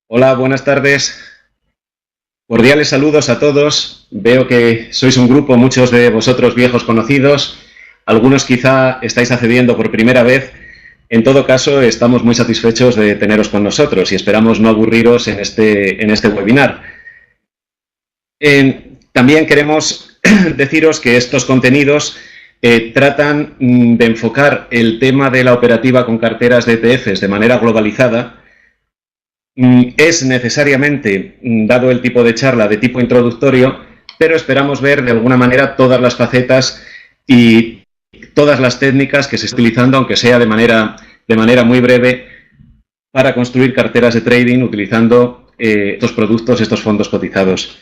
Hola, buenas tardes. Cordiales saludos a todos. Veo que sois un grupo, muchos de vosotros viejos conocidos. Algunos quizá estáis accediendo por primera vez. En todo caso, estamos muy satisfechos de teneros con nosotros y esperamos no aburriros en este webinar. También queremos deciros que estos contenidos tratan de enfocar el tema de la operativa con carteras de ETFs de manera globalizada. Es necesariamente, dado el tipo de charla, de tipo introductorio, pero esperamos ver de alguna manera todas las facetas y todas las técnicas que se están utilizando, aunque sea de manera muy breve, para construir carteras de trading utilizando estos productos, estos fondos cotizados.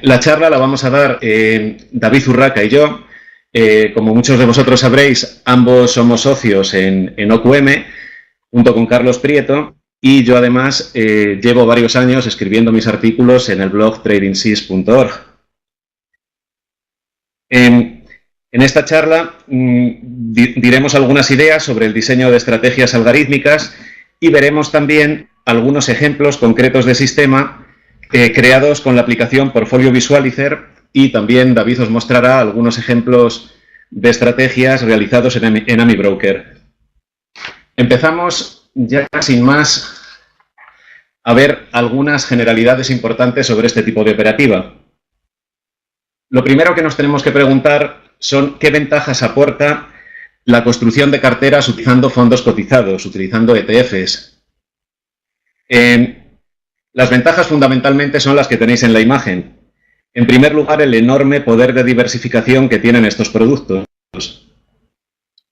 La charla la vamos a dar David Zurraca y yo. Como muchos de vosotros sabréis, ambos somos socios en OQM, junto con Carlos Prieto. Y yo, además, llevo varios años escribiendo mis artículos en el blog tradingsys.org. En esta charla diremos algunas ideas sobre el diseño de estrategias algorítmicas y veremos también algunos ejemplos concretos de sistema creados con la aplicación Portfolio Visualizer, y también David os mostrará algunos ejemplos de estrategias realizados en AmiBroker. Empezamos ya sin más a ver algunas generalidades importantes sobre este tipo de operativa. Lo primero que nos tenemos que preguntar son qué ventajas aporta la construcción de carteras utilizando fondos cotizados, utilizando ETFs. Las ventajas fundamentalmente son las que tenéis en la imagen. En primer lugar, el enorme poder de diversificación que tienen estos productos.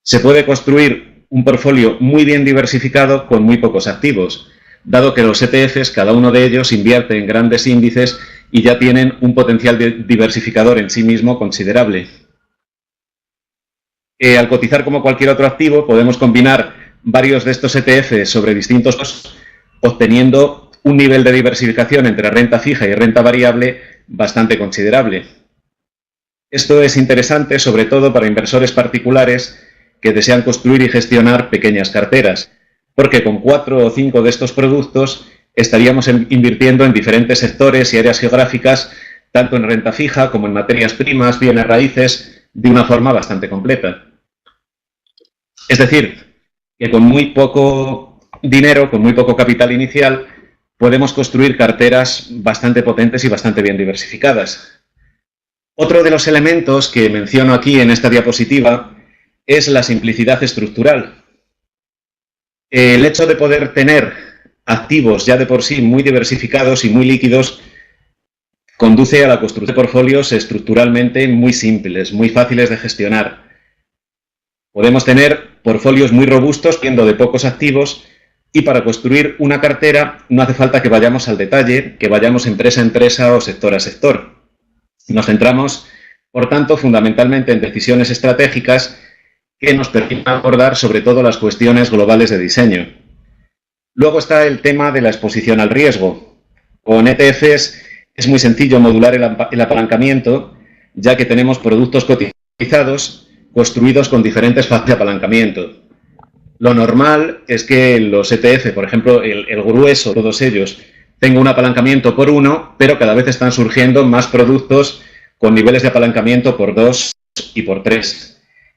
Se puede construir un portfolio muy bien diversificado con muy pocos activos, dado que los ETFs, cada uno de ellos, invierte en grandes índices y ya tienen un potencial diversificador en sí mismo considerable. Al cotizar como cualquier otro activo, podemos combinar varios de estos ETFs sobre distintos fondos, obteniendo un nivel de diversificación entre renta fija y renta variable bastante considerable. Esto es interesante sobre todo para inversores particulares que desean construir y gestionar pequeñas carteras, porque con 4 o 5 de estos productos estaríamos invirtiendo en diferentes sectores y áreas geográficas, tanto en renta fija como en materias primas, bienes raíces, de una forma bastante completa. Es decir, que con muy poco dinero, con muy poco capital inicial, podemos construir carteras bastante potentes y bastante bien diversificadas. Otro de los elementos que menciono aquí en esta diapositiva es la simplicidad estructural. El hecho de poder tener activos ya de por sí muy diversificados y muy líquidos conduce a la construcción de portfolios estructuralmente muy simples, muy fáciles de gestionar. Podemos tener portfolios muy robustos, siendo de pocos activos, y para construir una cartera no hace falta que vayamos al detalle, que vayamos empresa a empresa o sector a sector. Nos centramos, por tanto, fundamentalmente en decisiones estratégicas que nos permitan abordar sobre todo las cuestiones globales de diseño. Luego está el tema de la exposición al riesgo. Con ETFs es muy sencillo modular el apalancamiento, ya que tenemos productos cotizados construidos con diferentes fases de apalancamiento. Lo normal es que los ETF, por ejemplo, el grueso, todos ellos, tengan un apalancamiento por 1, pero cada vez están surgiendo más productos con niveles de apalancamiento por 2 y por 3.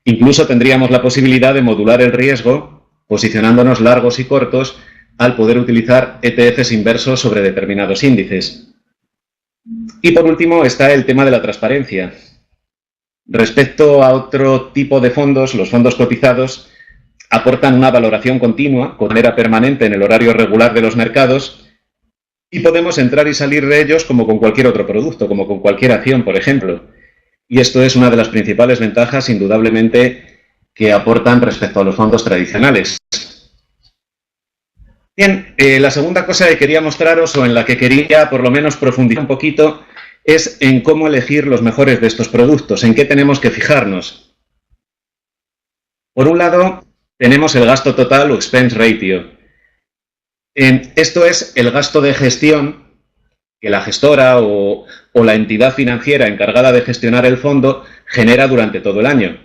Incluso tendríamos la posibilidad de modular el riesgo, posicionándonos largos y cortos, al poder utilizar ETFs inversos sobre determinados índices. Y por último está el tema de la transparencia. Respecto a otro tipo de fondos, los fondos cotizados aportan una valoración continua, de manera permanente en el horario regular de los mercados, y podemos entrar y salir de ellos como con cualquier otro producto, como con cualquier acción, por ejemplo. Y esto es una de las principales ventajas, indudablemente, que aportan respecto a los fondos tradicionales. Bien, la segunda cosa que quería mostraros, o en la que quería por lo menos profundizar un poquito, es en cómo elegir los mejores de estos productos, en qué tenemos que fijarnos. Por un lado, tenemos el gasto total o expense ratio. Esto es el gasto de gestión que la gestora o la entidad financiera encargada de gestionar el fondo genera durante todo el año.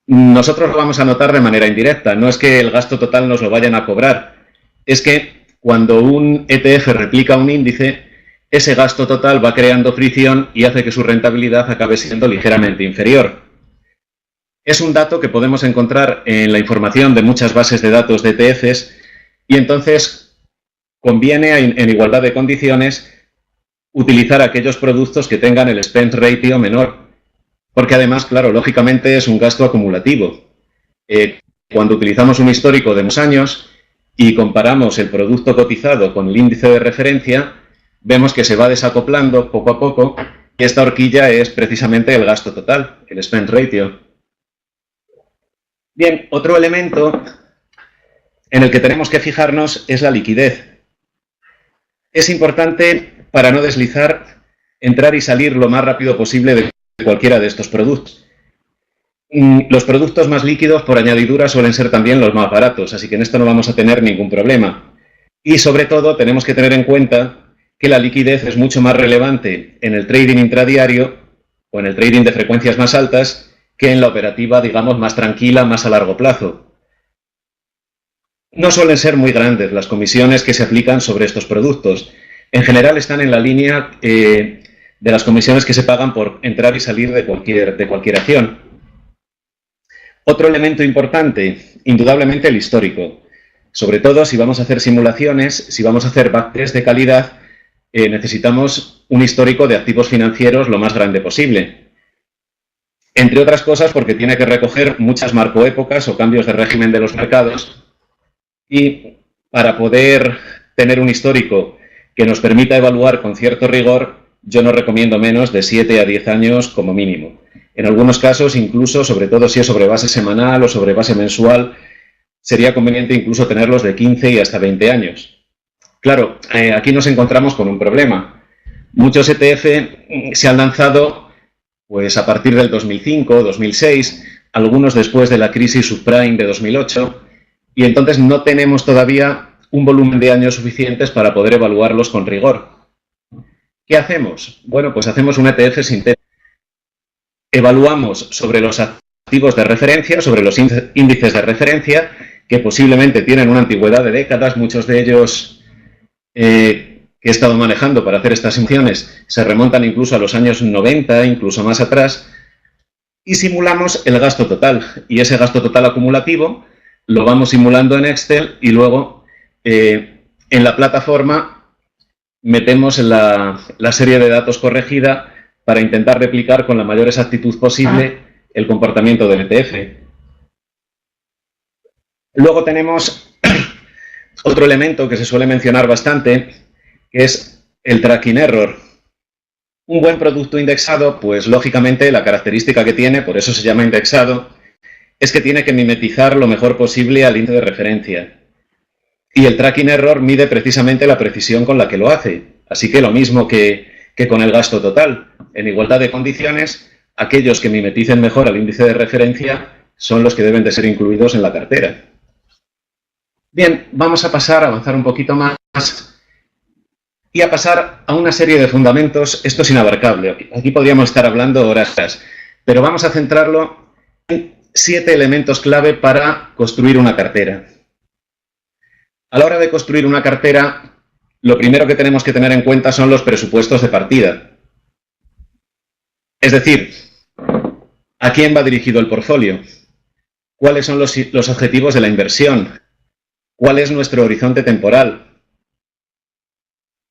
Nosotros lo vamos a notar de manera indirecta, no es que el gasto total nos lo vayan a cobrar, es que cuando un ETF replica un índice, ese gasto total va creando fricción y hace que su rentabilidad acabe siendo ligeramente inferior. Es un dato que podemos encontrar en la información de muchas bases de datos de ETFs y entonces conviene, en igualdad de condiciones, utilizar aquellos productos que tengan el expense ratio menor, porque además, claro, lógicamente es un gasto acumulativo. Cuando utilizamos un histórico de unos años y comparamos el producto cotizado con el índice de referencia, vemos que se va desacoplando poco a poco y esta horquilla es precisamente el gasto total, el expense ratio. Bien, otro elemento en el que tenemos que fijarnos es la liquidez. Es importante, para no deslizar, entrar y salir lo más rápido posible de cualquiera de estos productos. Los productos más líquidos, por añadidura, suelen ser también los más baratos, así que en esto no vamos a tener ningún problema. Y sobre todo tenemos que tener en cuenta que la liquidez es mucho más relevante en el trading intradiario o en el trading de frecuencias más altas que en la operativa, digamos, más tranquila, más a largo plazo. No suelen ser muy grandes las comisiones que se aplican sobre estos productos. En general están en la línea de las comisiones que se pagan por entrar y salir de cualquier acción. Otro elemento importante, indudablemente el histórico. Sobre todo si vamos a hacer simulaciones, si vamos a hacer backtest de calidad, necesitamos un histórico de activos financieros lo más grande posible. Entre otras cosas porque tiene que recoger muchas marcoépocas o cambios de régimen de los mercados y para poder tener un histórico que nos permita evaluar con cierto rigor, yo no recomiendo menos de 7 a 10 años como mínimo. En algunos casos, incluso, sobre todo si es sobre base semanal o sobre base mensual, sería conveniente incluso tenerlos de 15 y hasta 20 años. Claro, aquí nos encontramos con un problema. Muchos ETF se han lanzado pues a partir del 2005, 2006, algunos después de la crisis subprime de 2008, y entonces no tenemos todavía un volumen de años suficientes para poder evaluarlos con rigor. ¿Qué hacemos? Bueno, pues hacemos un ETF sintético. Evaluamos sobre los activos de referencia, sobre los índices de referencia, que posiblemente tienen una antigüedad de décadas, muchos de ellos que he estado manejando para hacer estas simulaciones se remontan incluso a los años 90, incluso más atrás, y simulamos el gasto total. Y ese gasto total acumulativo lo vamos simulando en Excel y luego en la plataforma metemos la serie de datos corregida para intentar replicar con la mayor exactitud posible el comportamiento del ETF. Luego tenemos otro elemento que se suele mencionar bastante, que es el tracking error. Un buen producto indexado, pues lógicamente la característica que tiene, por eso se llama indexado, es que tiene que mimetizar lo mejor posible al índice de referencia. Y el tracking error mide precisamente la precisión con la que lo hace. Así que lo mismo que con el gasto total. En igualdad de condiciones, aquellos que mimeticen mejor al índice de referencia son los que deben de ser incluidos en la cartera. Bien, vamos a avanzar un poquito más y a pasar a una serie de fundamentos. Esto es inabarcable. Aquí podríamos estar hablando horas, pero vamos a centrarlo en 7 elementos clave para construir una cartera. A la hora de construir una cartera, lo primero que tenemos que tener en cuenta son los presupuestos de partida. Es decir, ¿a quién va dirigido el portfolio? ¿Cuáles son los objetivos de la inversión? ¿Cuál es nuestro horizonte temporal?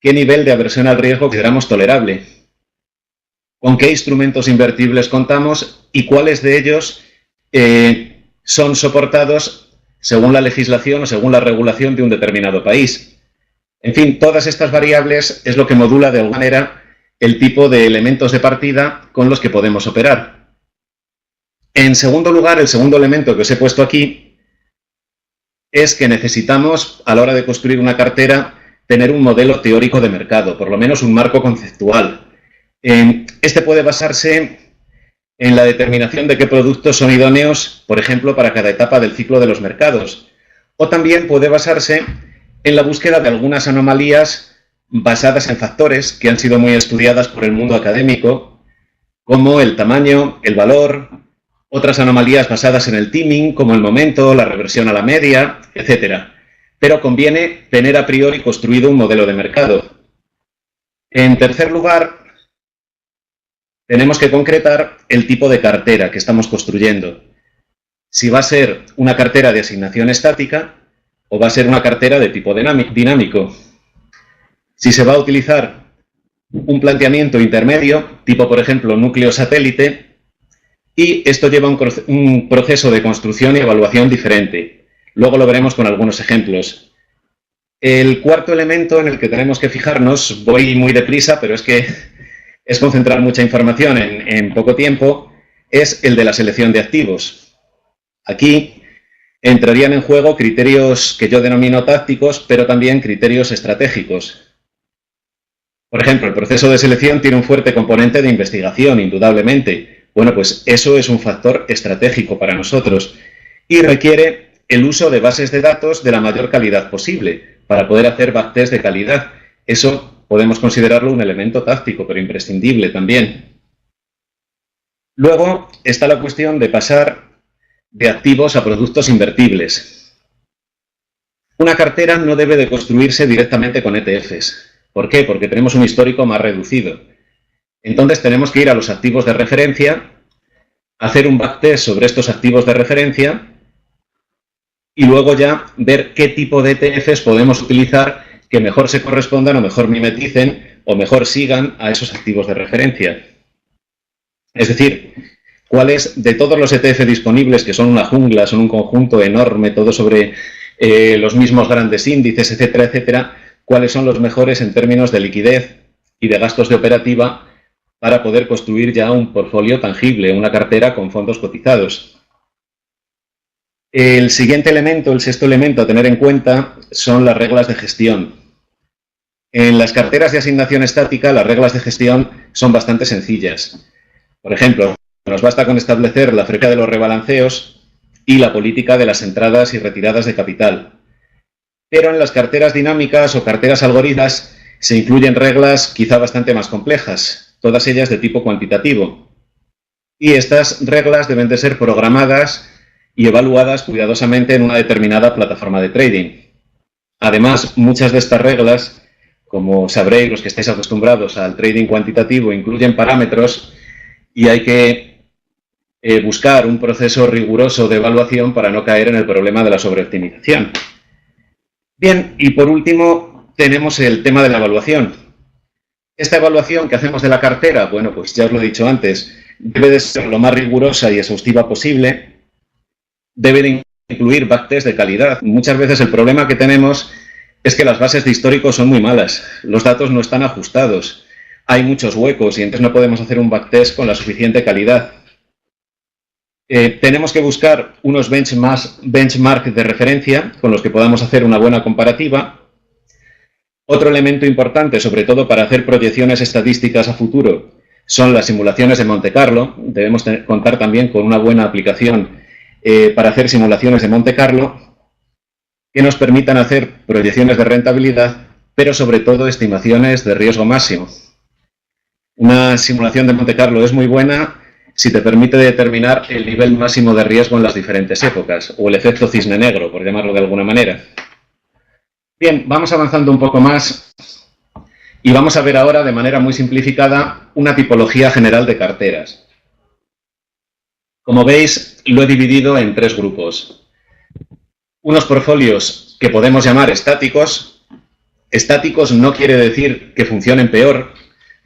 ¿Qué nivel de aversión al riesgo consideramos tolerable? ¿Con qué instrumentos invertibles contamos? ¿Y cuáles de ellos son soportados según la legislación o según la regulación de un determinado país? En fin, todas estas variables es lo que modula de alguna manera el tipo de elementos de partida con los que podemos operar. En segundo lugar, el segundo elemento que os he puesto aquí es que necesitamos, a la hora de construir una cartera, tener un modelo teórico de mercado, por lo menos un marco conceptual. Este puede basarse en la determinación de qué productos son idóneos, por ejemplo, para cada etapa del ciclo de los mercados. O también puede basarse en la búsqueda de algunas anomalías basadas en factores que han sido muy estudiadas por el mundo académico, como el tamaño, el valor, otras anomalías basadas en el timing, como el momento, la reversión a la media, etc. pero conviene tener a priori construido un modelo de mercado. En tercer lugar, tenemos que concretar el tipo de cartera que estamos construyendo. Si va a ser una cartera de asignación estática o va a ser una cartera de tipo dinámico. Si se va a utilizar un intermedio, tipo por ejemplo núcleo satélite, y esto lleva un proceso de construcción y evaluación diferente. Luego lo veremos con algunos ejemplos. El cuarto elemento en el que tenemos que fijarnos, voy muy deprisa, pero es que es concentrar mucha información en poco tiempo, es el de la selección de activos. Aquí entrarían en juego criterios que yo denomino tácticos, pero también criterios estratégicos. Por ejemplo, el proceso de selección tiene un fuerte componente de investigación, indudablemente. Bueno, pues eso es un factor estratégico para nosotros y requiere el uso de bases de datos de la mayor calidad posible para poder hacer backtest de calidad. Eso podemos considerarlo un elemento táctico, pero imprescindible también. Luego está la cuestión de pasar de activos a productos invertibles. Una cartera no debe de construirse directamente con ETFs. ¿Por qué? Porque tenemos un histórico más reducido. Entonces tenemos que ir a los activos de referencia, hacer un backtest sobre estos activos de referencia y luego ya ver qué tipo de ETFs podemos utilizar que mejor se correspondan o mejor mimeticen o mejor sigan a esos activos de referencia. Es decir, cuáles de todos los ETF disponibles, que son una jungla, son un conjunto enorme, todo sobre los mismos grandes índices, etcétera, etcétera, cuáles son los mejores en términos de liquidez y de gastos de operativa para poder construir ya un portfolio tangible, una cartera con fondos cotizados. El siguiente elemento, el sexto elemento a tener en cuenta son las reglas de gestión. En las carteras de asignación estática, las reglas de gestión son bastante sencillas. Por ejemplo, nos basta con establecer la frecuencia de los rebalanceos y la política de las entradas y retiradas de capital. Pero en las carteras dinámicas o carteras algorítmicas se incluyen reglas quizá bastante más complejas, todas ellas de tipo cuantitativo. Y estas reglas deben de ser programadas y evaluadas cuidadosamente en una determinada plataforma de trading. Además, muchas de estas reglas, como sabréis los que estáis acostumbrados al trading cuantitativo, incluyen parámetros y hay que buscar un proceso riguroso de evaluación para no caer en el problema de la sobreoptimización. Bien, y por último tenemos el tema de la evaluación. Esta evaluación que hacemos de la cartera, bueno, pues ya os lo he dicho antes, debe de ser lo más rigurosa y exhaustiva posible, debe de incluir backtest de calidad. Muchas veces el problema que tenemos es que las bases de históricos son muy malas, los datos no están ajustados, hay muchos huecos y entonces no podemos hacer un backtest con la suficiente calidad. Tenemos que buscar unos benchmarks de referencia con los que podamos hacer una buena comparativa. Otro elemento importante, sobre todo para hacer proyecciones estadísticas a futuro, son las simulaciones de Monte Carlo. Debemos contar también con una buena aplicación para hacer simulaciones de Monte Carlo que nos permitan hacer proyecciones de rentabilidad, pero sobre todo estimaciones de riesgo máximo. Una simulación de Monte Carlo es muy buena si te permite determinar el nivel máximo de riesgo en las diferentes épocas, o el efecto cisne negro, por llamarlo de alguna manera. Bien, vamos avanzando un poco más y vamos a ver ahora de manera muy simplificada una tipología general de carteras. Como veis, lo he dividido en tres grupos. Unos portfolios que podemos llamar estáticos. Estáticos no quiere decir que funcionen peor,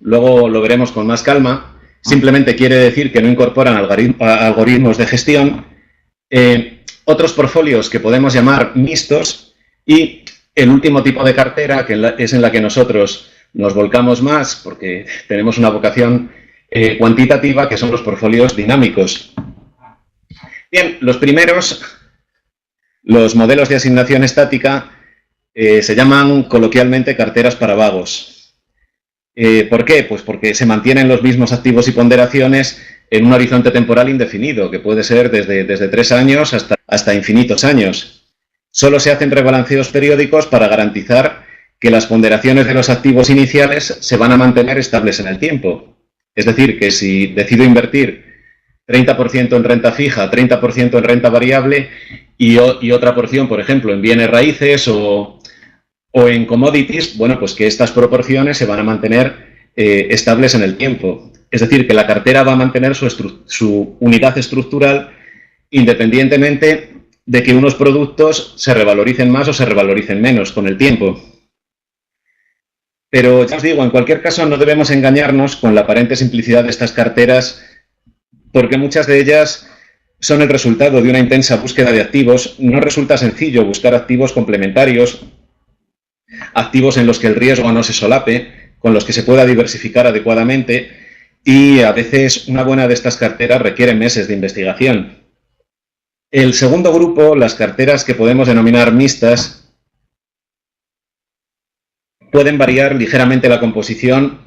luego lo veremos con más calma. Simplemente quiere decir que no incorporan algoritmos de gestión. Otros portfolios que podemos llamar mixtos y el último tipo de cartera, que es en la que nosotros nos volcamos más porque tenemos una vocación cuantitativa, que son los portfolios dinámicos. Bien, los primeros, los modelos de asignación estática, se llaman coloquialmente carteras para vagos. ¿Por qué? Pues porque se mantienen los mismos activos y ponderaciones en un horizonte temporal indefinido, que puede ser desde 3 años hasta infinitos años. Solo se hacen rebalanceos periódicos para garantizar que las ponderaciones de los activos iniciales se van a mantener estables en el tiempo. Es decir, que si decido invertir 30% en renta fija, 30% en renta variable y otra porción, por ejemplo, en bienes raíces o en commodities, bueno, pues que estas proporciones se van a mantener estables en el tiempo. Es decir, que la cartera va a mantener su unidad estructural independientemente de que unos productos se revaloricen más o se revaloricen menos con el tiempo. Pero ya os digo, en cualquier caso no debemos engañarnos con la aparente simplicidad de estas carteras, porque muchas de ellas son el resultado de una intensa búsqueda de activos. No resulta sencillo buscar activos complementarios, activos en los que el riesgo no se solape, con los que se pueda diversificar adecuadamente, y a veces una buena de estas carteras requiere meses de investigación. El segundo grupo, las carteras que podemos denominar mixtas, pueden variar ligeramente la composición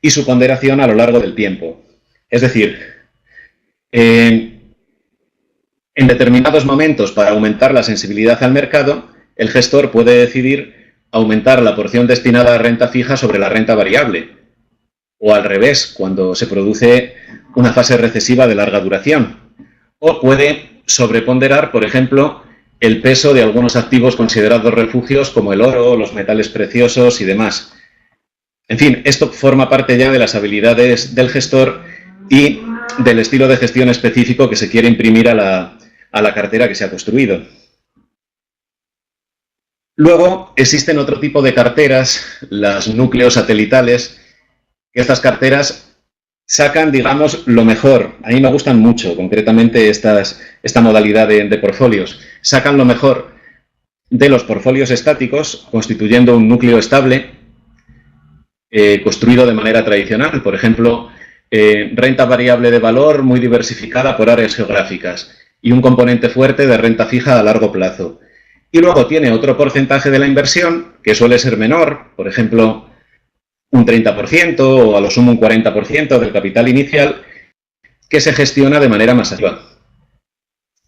y su ponderación a lo largo del tiempo. Es decir, en determinados momentos, para aumentar la sensibilidad al mercado, el gestor puede decidir aumentar la porción destinada a renta fija sobre la renta variable, o al revés, cuando se produce una fase recesiva de larga duración. O puede sobreponderar, por ejemplo, el peso de algunos activos considerados refugios como el oro, los metales preciosos y demás. En fin, esto forma parte ya de las habilidades del gestor y del estilo de gestión específico que se quiere imprimir a la cartera que se ha construido. Luego existen otro tipo de carteras, las núcleos satelitales, que estas carteras sacan, digamos, lo mejor. A mí me gustan mucho, concretamente, esta modalidad de portfolios. Sacan lo mejor de los portfolios estáticos, constituyendo un núcleo estable, construido de manera tradicional. Por ejemplo, renta variable de valor muy diversificada por áreas geográficas y un componente fuerte de renta fija a largo plazo. Y luego tiene otro porcentaje de la inversión, que suele ser menor, por ejemplo, un 30% o a lo sumo un 40% del capital inicial, que se gestiona de manera más activa.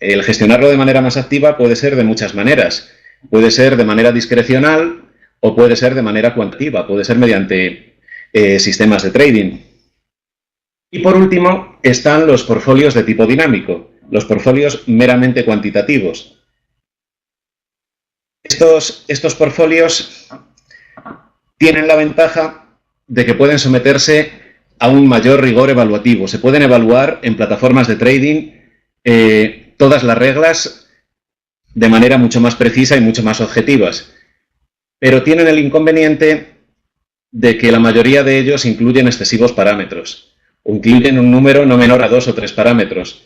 El gestionarlo de manera más activa puede ser de muchas maneras. Puede ser de manera discrecional o puede ser de manera cuantitativa, puede ser mediante sistemas de trading. Y por último están los portfolios de tipo dinámico, los portfolios meramente cuantitativos. Estos portfolios tienen la ventaja de que pueden someterse a un mayor rigor evaluativo. Se pueden evaluar en plataformas de trading todas las reglas de manera mucho más precisa y mucho más objetivas. Pero tienen el inconveniente de que la mayoría de ellos incluyen excesivos parámetros, o incluyen un número no menor a 2 o 3 parámetros.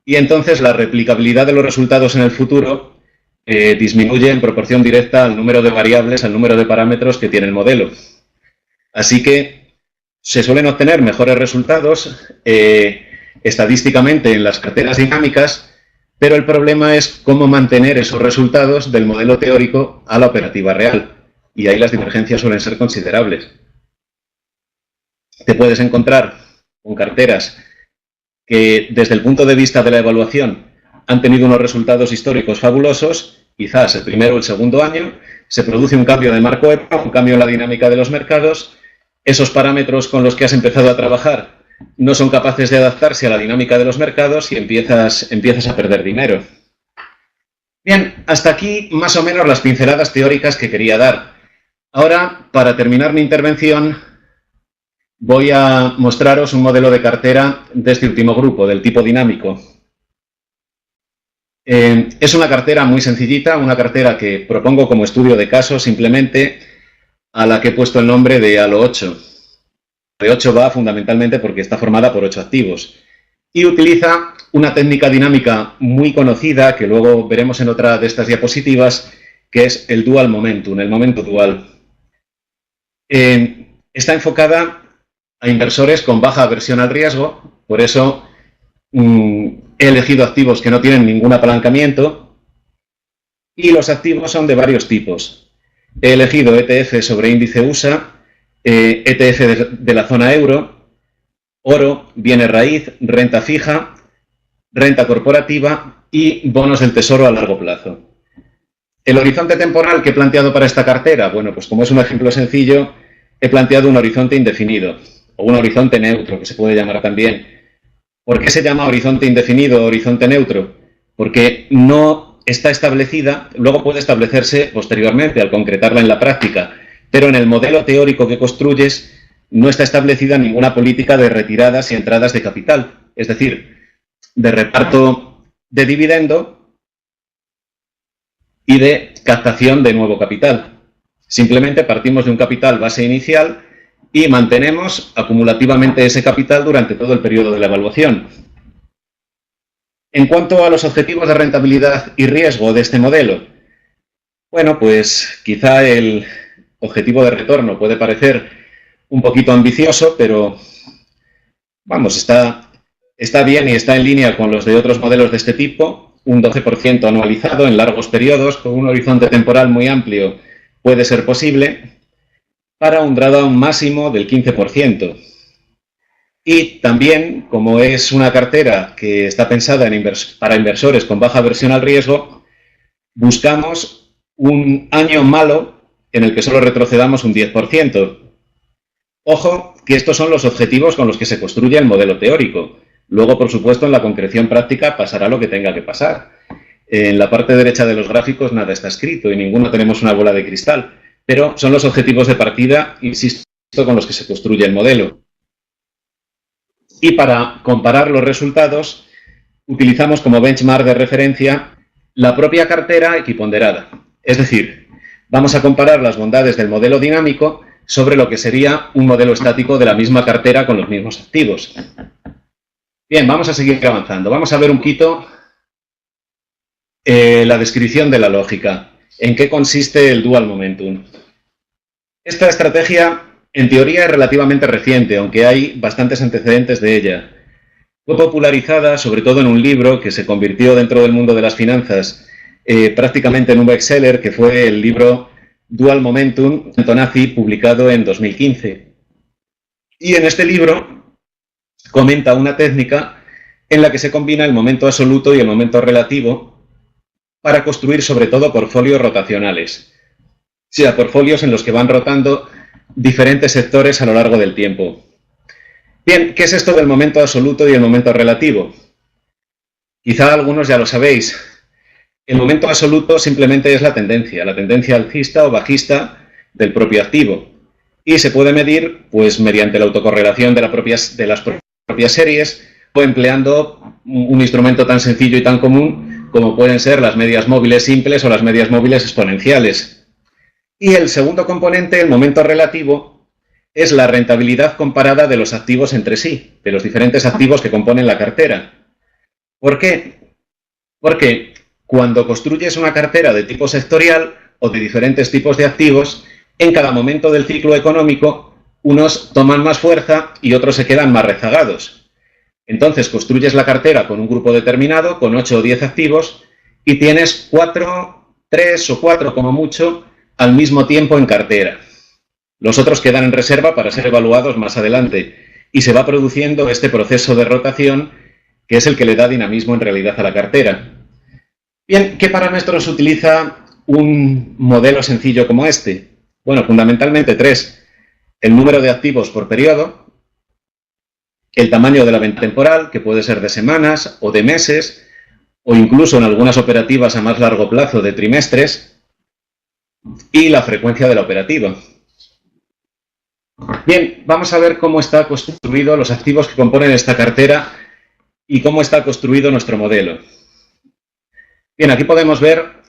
Y entonces la replicabilidad de los resultados en el futuro disminuye en proporción directa al número de variables, al número de parámetros que tiene el modelo. Así que se suelen obtener mejores resultados estadísticamente en las carteras dinámicas, pero el problema es cómo mantener esos resultados del modelo teórico a la operativa real. Y ahí las divergencias suelen ser considerables. Te puedes encontrar con carteras que desde el punto de vista de la evaluación han tenido unos resultados históricos fabulosos, quizás el primero o el segundo año, se produce un cambio de marco época, un cambio en la dinámica de los mercados. Esos parámetros con los que has empezado a trabajar no son capaces de adaptarse a la dinámica de los mercados y empiezas a perder dinero. Bien, hasta aquí más o menos las pinceladas teóricas que quería dar. Ahora, para terminar mi intervención, voy a mostraros un modelo de cartera de este último grupo, del tipo dinámico. Es una cartera muy sencillita, una cartera que propongo como estudio de caso simplemente, a la que he puesto el nombre de Halo 8. De 8 va fundamentalmente porque está formada por 8 activos y utiliza una técnica dinámica muy conocida que luego veremos en otra de estas diapositivas, que es el dual momentum, el momento dual. Está enfocada a inversores con baja aversión al riesgo, por eso he elegido activos que no tienen ningún apalancamiento y los activos son de varios tipos. He elegido ETF sobre índice USA, ETF de la zona euro, oro, bienes raíz, renta fija, renta corporativa y bonos del tesoro a largo plazo. El horizonte temporal que he planteado para esta cartera, bueno, pues como es un ejemplo sencillo, he planteado un horizonte indefinido o un horizonte neutro, que se puede llamar también. ¿Por qué se llama horizonte indefinido o horizonte neutro? Porque no está establecida, luego puede establecerse posteriormente al concretarla en la práctica, pero en el modelo teórico que construyes no está establecida ninguna política de retiradas y entradas de capital, es decir, de reparto de dividendo y de captación de nuevo capital. Simplemente partimos de un capital base inicial y mantenemos acumulativamente ese capital durante todo el periodo de la evaluación. En cuanto a los objetivos de rentabilidad y riesgo de este modelo, bueno, pues quizá el objetivo de retorno puede parecer un poquito ambicioso, pero vamos, está bien y está en línea con los de otros modelos de este tipo. Un 12% anualizado en largos periodos, con un horizonte temporal muy amplio, puede ser posible, para un drawdown máximo del 15%. Y también, como es una cartera que está pensada para inversores con baja aversión al riesgo, buscamos un año malo en el que solo retrocedamos un 10%. Ojo, que estos son los objetivos con los que se construye el modelo teórico. Luego, por supuesto, en la concreción práctica pasará lo que tenga que pasar. En la parte derecha de los gráficos nada está escrito y ninguno tenemos una bola de cristal, pero son los objetivos de partida, insisto, con los que se construye el modelo. Y para comparar los resultados, utilizamos como benchmark de referencia la propia cartera equiponderada. Es decir, vamos a comparar las bondades del modelo dinámico sobre lo que sería un modelo estático de la misma cartera con los mismos activos. Bien, vamos a seguir avanzando. Vamos a ver un poquito la descripción de la lógica. ¿En qué consiste el dual momentum? Esta estrategia, en teoría, es relativamente reciente, aunque hay bastantes antecedentes de ella. Fue popularizada, sobre todo en un libro que se convirtió dentro del mundo de las finanzas prácticamente en un bestseller, que fue el libro Dual Momentum, de Antonazzi, publicado en 2015. Y en este libro comenta una técnica en la que se combina el momento absoluto y el momento relativo para construir sobre todo portfolios rotacionales. O sea, portfolios en los que van rotando diferentes sectores a lo largo del tiempo. Bien, ¿qué es esto del momento absoluto y el momento relativo? Quizá algunos ya lo sabéis. El momento absoluto simplemente es la tendencia alcista o bajista del propio activo. Y se puede medir pues, mediante la autocorrelación de las propias series o empleando un instrumento tan sencillo y tan común como pueden ser las medias móviles simples o las medias móviles exponenciales. Y el segundo componente, el momento relativo, es la rentabilidad comparada de los activos entre sí, de los diferentes activos que componen la cartera. ¿Por qué? Porque cuando construyes una cartera de tipo sectorial o de diferentes tipos de activos, en cada momento del ciclo económico, unos toman más fuerza y otros se quedan más rezagados. Entonces, construyes la cartera con un grupo determinado, con 8 o 10 activos, y tienes 3 o 4 como mucho al mismo tiempo en cartera. Los otros quedan en reserva para ser evaluados más adelante y se va produciendo este proceso de rotación que es el que le da dinamismo en realidad a la cartera. Bien, ¿qué parámetros utiliza un modelo sencillo como este? Bueno, fundamentalmente 3. El número de activos por periodo, el tamaño de la venta temporal, que puede ser de semanas o de meses, o incluso en algunas operativas a más largo plazo de trimestres, y la frecuencia de la operativa. Bien, vamos a ver cómo está construido los activos que componen esta cartera y cómo está construido nuestro modelo. Bien, aquí podemos ver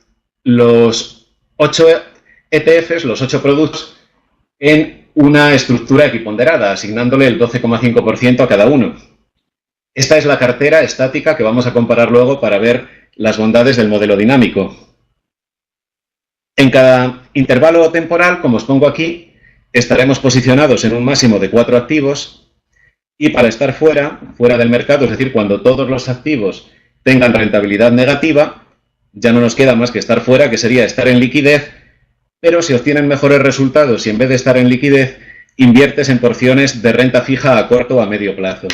los 8 ETFs, los 8 productos, en una estructura equiponderada, asignándole el 12,5% a cada uno. Esta es la cartera estática que vamos a comparar luego para ver las bondades del modelo dinámico. En cada intervalo temporal, como os pongo aquí, estaremos posicionados en un máximo de 4 activos y para estar fuera del mercado, es decir, cuando todos los activos tengan rentabilidad negativa, ya no nos queda más que estar fuera, que sería estar en liquidez, pero si obtienen mejores resultados y en vez de estar en liquidez, inviertes en porciones de renta fija a corto o a medio plazo.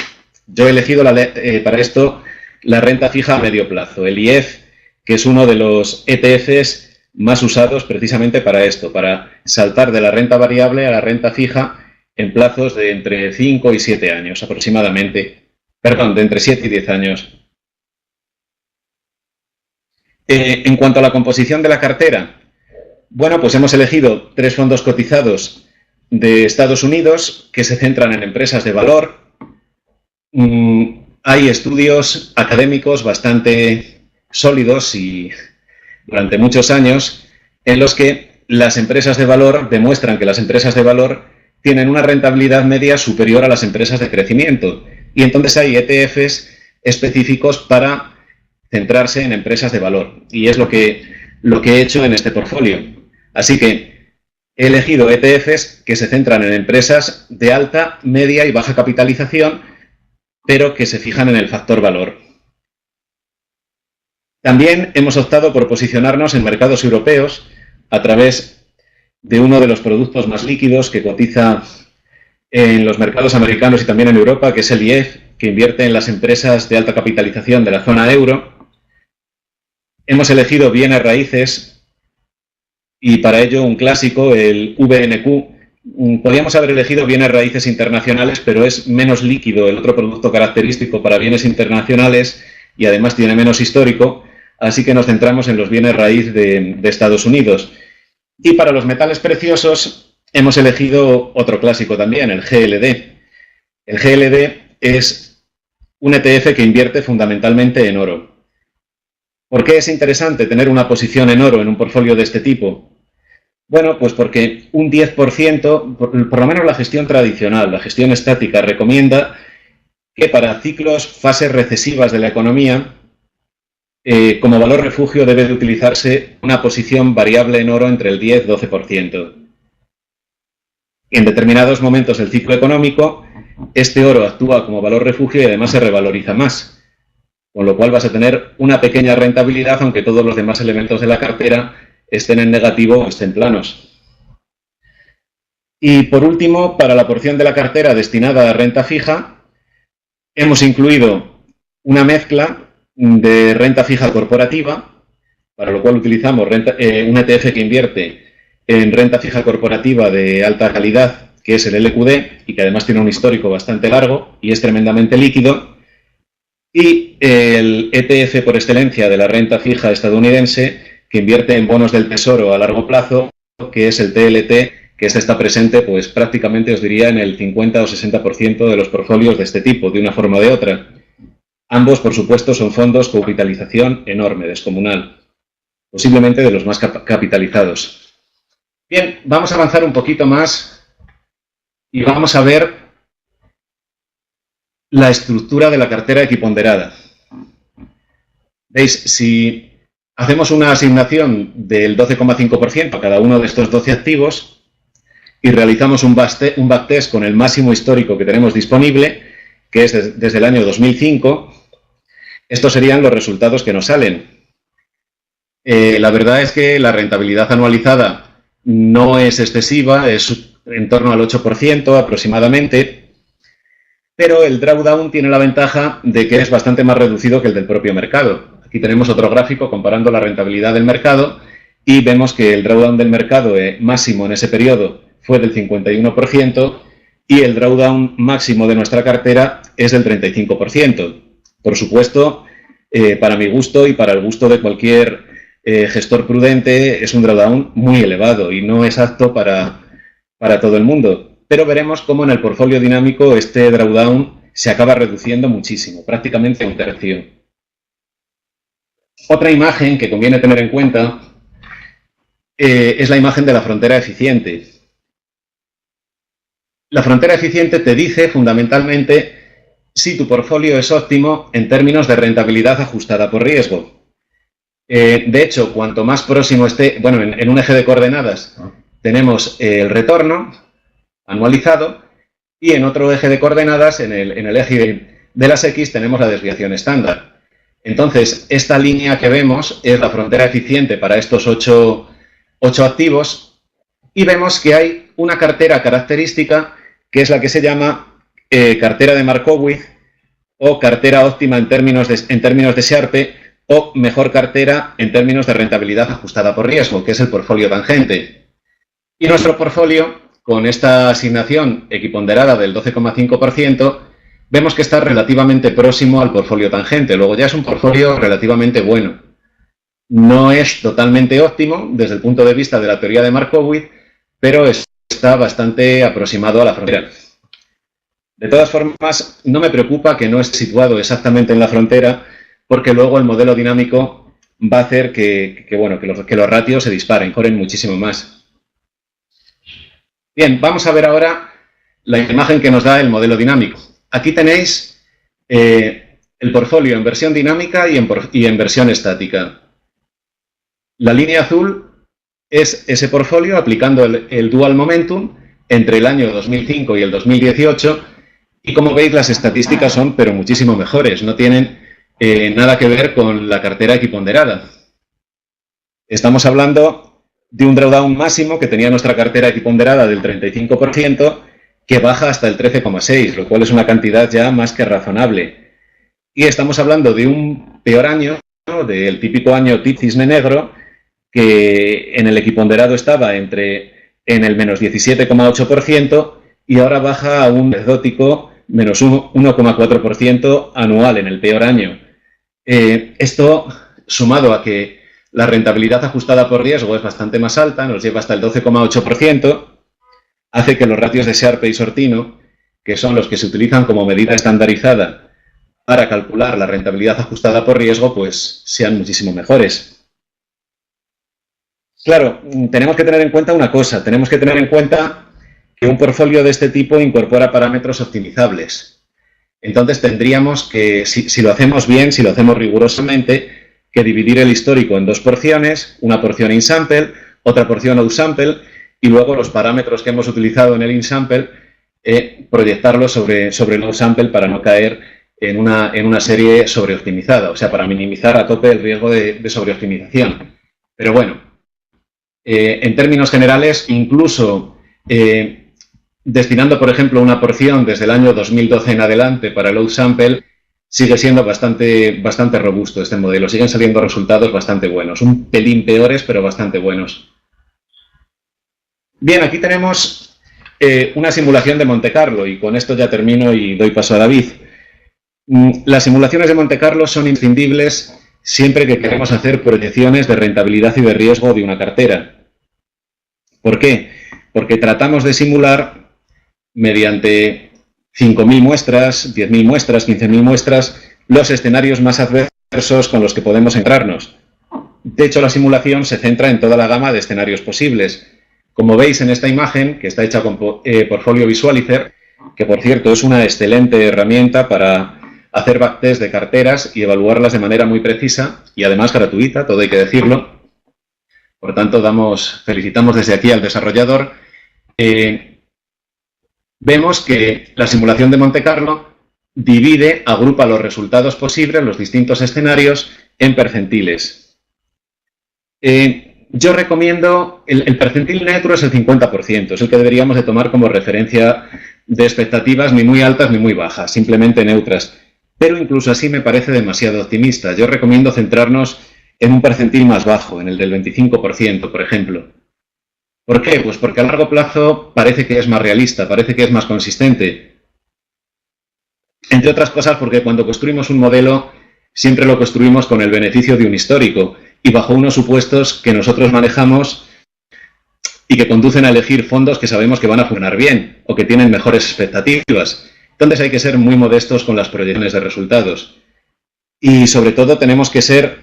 Yo he elegido para esto la renta fija a medio plazo, el IEF, que es uno de los ETFs más usados precisamente para esto, para saltar de la renta variable a la renta fija en plazos de entre 5 y 7 años aproximadamente. Perdón, de entre 7 y 10 años. En cuanto a la composición de la cartera, bueno, pues hemos elegido 3 fondos cotizados de Estados Unidos que se centran en empresas de valor. Hay estudios académicos bastante sólidos y durante muchos años en los que las empresas de valor demuestran que las empresas de valor tienen una rentabilidad media superior a las empresas de crecimiento. Y entonces hay ETFs específicos para centrarse en empresas de valor. Y es lo que he hecho en este portfolio. Así que he elegido ETFs que se centran en empresas de alta, media y baja capitalización, pero que se fijan en el factor valor. También hemos optado por posicionarnos en mercados europeos a través de uno de los productos más líquidos que cotiza en los mercados americanos y también en Europa, que es el IEF, que invierte en las empresas de alta capitalización de la zona euro. Hemos elegido bienes raíces y para ello un clásico, el VNQ. Podríamos haber elegido bienes raíces internacionales, pero es menos líquido el otro producto característico para bienes internacionales y además tiene menos histórico, así que nos centramos en los bienes raíz de Estados Unidos. Y para los metales preciosos hemos elegido otro clásico también, el GLD. El GLD es un ETF que invierte fundamentalmente en oro. ¿Por qué es interesante tener una posición en oro en un portfolio de este tipo? Bueno, pues porque un 10%, por lo menos la gestión tradicional, la gestión estática, recomienda que para ciclos, fases recesivas de la economía, como valor refugio debe de utilizarse una posición variable en oro entre el 10 y 12%. En determinados momentos del ciclo económico, este oro actúa como valor refugio y además se revaloriza más, con lo cual vas a tener una pequeña rentabilidad, aunque todos los demás elementos de la cartera estén en negativo o estén planos. Y por último, para la porción de la cartera destinada a renta fija, hemos incluido una mezcla de renta fija corporativa, para lo cual utilizamos un ETF que invierte en renta fija corporativa de alta calidad, que es el LQD, y que además tiene un histórico bastante largo y es tremendamente líquido, y el ETF por excelencia de la renta fija estadounidense, que invierte en bonos del tesoro a largo plazo, que es el TLT, que este está presente, pues prácticamente os diría en el 50 o 60% de los portfolios de este tipo, de una forma o de otra. Ambos, por supuesto, son fondos con capitalización enorme, descomunal, posiblemente de los más capitalizados. Bien, vamos a avanzar un poquito más y vamos a ver la estructura de la cartera equiponderada. ¿Veis? Si hacemos una asignación del 12,5% a cada uno de estos 12 activos y realizamos un backtest con el máximo histórico que tenemos disponible, que es desde el año 2005, estos serían los resultados que nos salen. La verdad es que la rentabilidad anualizada no es excesiva, es en torno al 8% aproximadamente, pero el drawdown tiene la ventaja de que es bastante más reducido que el del propio mercado. Aquí tenemos otro gráfico comparando la rentabilidad del mercado y vemos que el drawdown del mercado máximo en ese periodo fue del 51% y el drawdown máximo de nuestra cartera es del 35%. Por supuesto, para mi gusto y para el gusto de cualquier gestor prudente, es un drawdown muy elevado y no es apto para todo el mundo. Pero veremos cómo en el portfolio dinámico este drawdown se acaba reduciendo muchísimo, prácticamente un tercio. Otra imagen que conviene tener en cuenta es la imagen de la frontera eficiente. La frontera eficiente te dice fundamentalmente si tu portfolio es óptimo en términos de rentabilidad ajustada por riesgo. De hecho, cuanto más próximo esté, bueno, en un eje de coordenadas tenemos el retorno anualizado y en otro eje de coordenadas, en el eje de las X, tenemos la desviación estándar. Entonces, esta línea que vemos es la frontera eficiente para estos 8 activos y vemos que hay una cartera característica que es la que se llama cartera de Markowitz o cartera óptima en términos de Sharpe o mejor cartera en términos de rentabilidad ajustada por riesgo, que es el portfolio tangente. Y nuestro portfolio, con esta asignación equiponderada del 12,5%, vemos que está relativamente próximo al portfolio tangente. Luego ya es un portfolio relativamente bueno. No es totalmente óptimo desde el punto de vista de la teoría de Markowitz, pero está bastante aproximado a la frontera. De todas formas, no me preocupa que no esté situado exactamente en la frontera, porque luego el modelo dinámico va a hacer que los ratios se disparen, mejoren muchísimo más. Bien, vamos a ver ahora la imagen que nos da el modelo dinámico. Aquí tenéis el portfolio en versión dinámica y en versión estática. La línea azul es ese portfolio aplicando el dual momentum entre el año 2005 y el 2018, y como veis las estadísticas son pero muchísimo mejores, no tienen nada que ver con la cartera equiponderada. Estamos hablando de un drawdown máximo que tenía nuestra cartera equiponderada del 35%, que baja hasta el 13,6%, lo cual es una cantidad ya más que razonable. Y estamos hablando de un peor año, ¿no?, del típico año cisne negro, que en el equiponderado estaba en el menos 17,8% y ahora baja a un anecdótico menos 1,4% anual en el peor año. Esto, sumado a que la rentabilidad ajustada por riesgo es bastante más alta, nos lleva hasta el 12,8%, hace que los ratios de Sharpe y Sortino, que son los que se utilizan como medida estandarizada para calcular la rentabilidad ajustada por riesgo, pues sean muchísimo mejores. Claro, tenemos que tener en cuenta una cosa, tenemos que tener en cuenta que un portfolio de este tipo incorpora parámetros optimizables. Entonces tendríamos que, si lo hacemos bien, si lo hacemos rigurosamente, que dividir el histórico en dos porciones, una porción in-sample, otra porción out-sample, y luego los parámetros que hemos utilizado en el in-sample, proyectarlos sobre el out-sample para no caer en una serie sobreoptimizada, o sea, para minimizar a tope el riesgo de sobreoptimización. Pero bueno, en términos generales, incluso destinando, por ejemplo, una porción desde el año 2012 en adelante para el out-sample, sigue siendo bastante robusto este modelo. Siguen saliendo resultados bastante buenos. Un pelín peores, pero bastante buenos. Bien, aquí tenemos una simulación de Monte Carlo, y con esto ya termino y doy paso a David. Las simulaciones de Monte Carlo son imprescindibles siempre que queremos hacer proyecciones de rentabilidad y de riesgo de una cartera. ¿Por qué? Porque tratamos de simular mediante 5.000 muestras, 10.000 muestras, 15.000 muestras, los escenarios más adversos con los que podemos encontrarnos. De hecho, la simulación se centra en toda la gama de escenarios posibles. Como veis en esta imagen, que está hecha con Portfolio Visualizer, que por cierto es una excelente herramienta para hacer backtest de carteras y evaluarlas de manera muy precisa y además gratuita, todo hay que decirlo. Por tanto, felicitamos desde aquí al desarrollador. Vemos que la simulación de Monte Carlo agrupa los resultados posibles, los distintos escenarios, en percentiles. Yo recomiendo, el percentil neutro es el 50%, es el que deberíamos de tomar como referencia de expectativas ni muy altas ni muy bajas, simplemente neutras. Pero incluso así me parece demasiado optimista. Yo recomiendo centrarnos en un percentil más bajo, en el del 25%, por ejemplo. ¿Por qué? Pues porque a largo plazo parece que es más realista, parece que es más consistente. Entre otras cosas porque cuando construimos un modelo siempre lo construimos con el beneficio de un histórico y bajo unos supuestos que nosotros manejamos y que conducen a elegir fondos que sabemos que van a funcionar bien o que tienen mejores expectativas. Entonces hay que ser muy modestos con las proyecciones de resultados. Y sobre todo tenemos que ser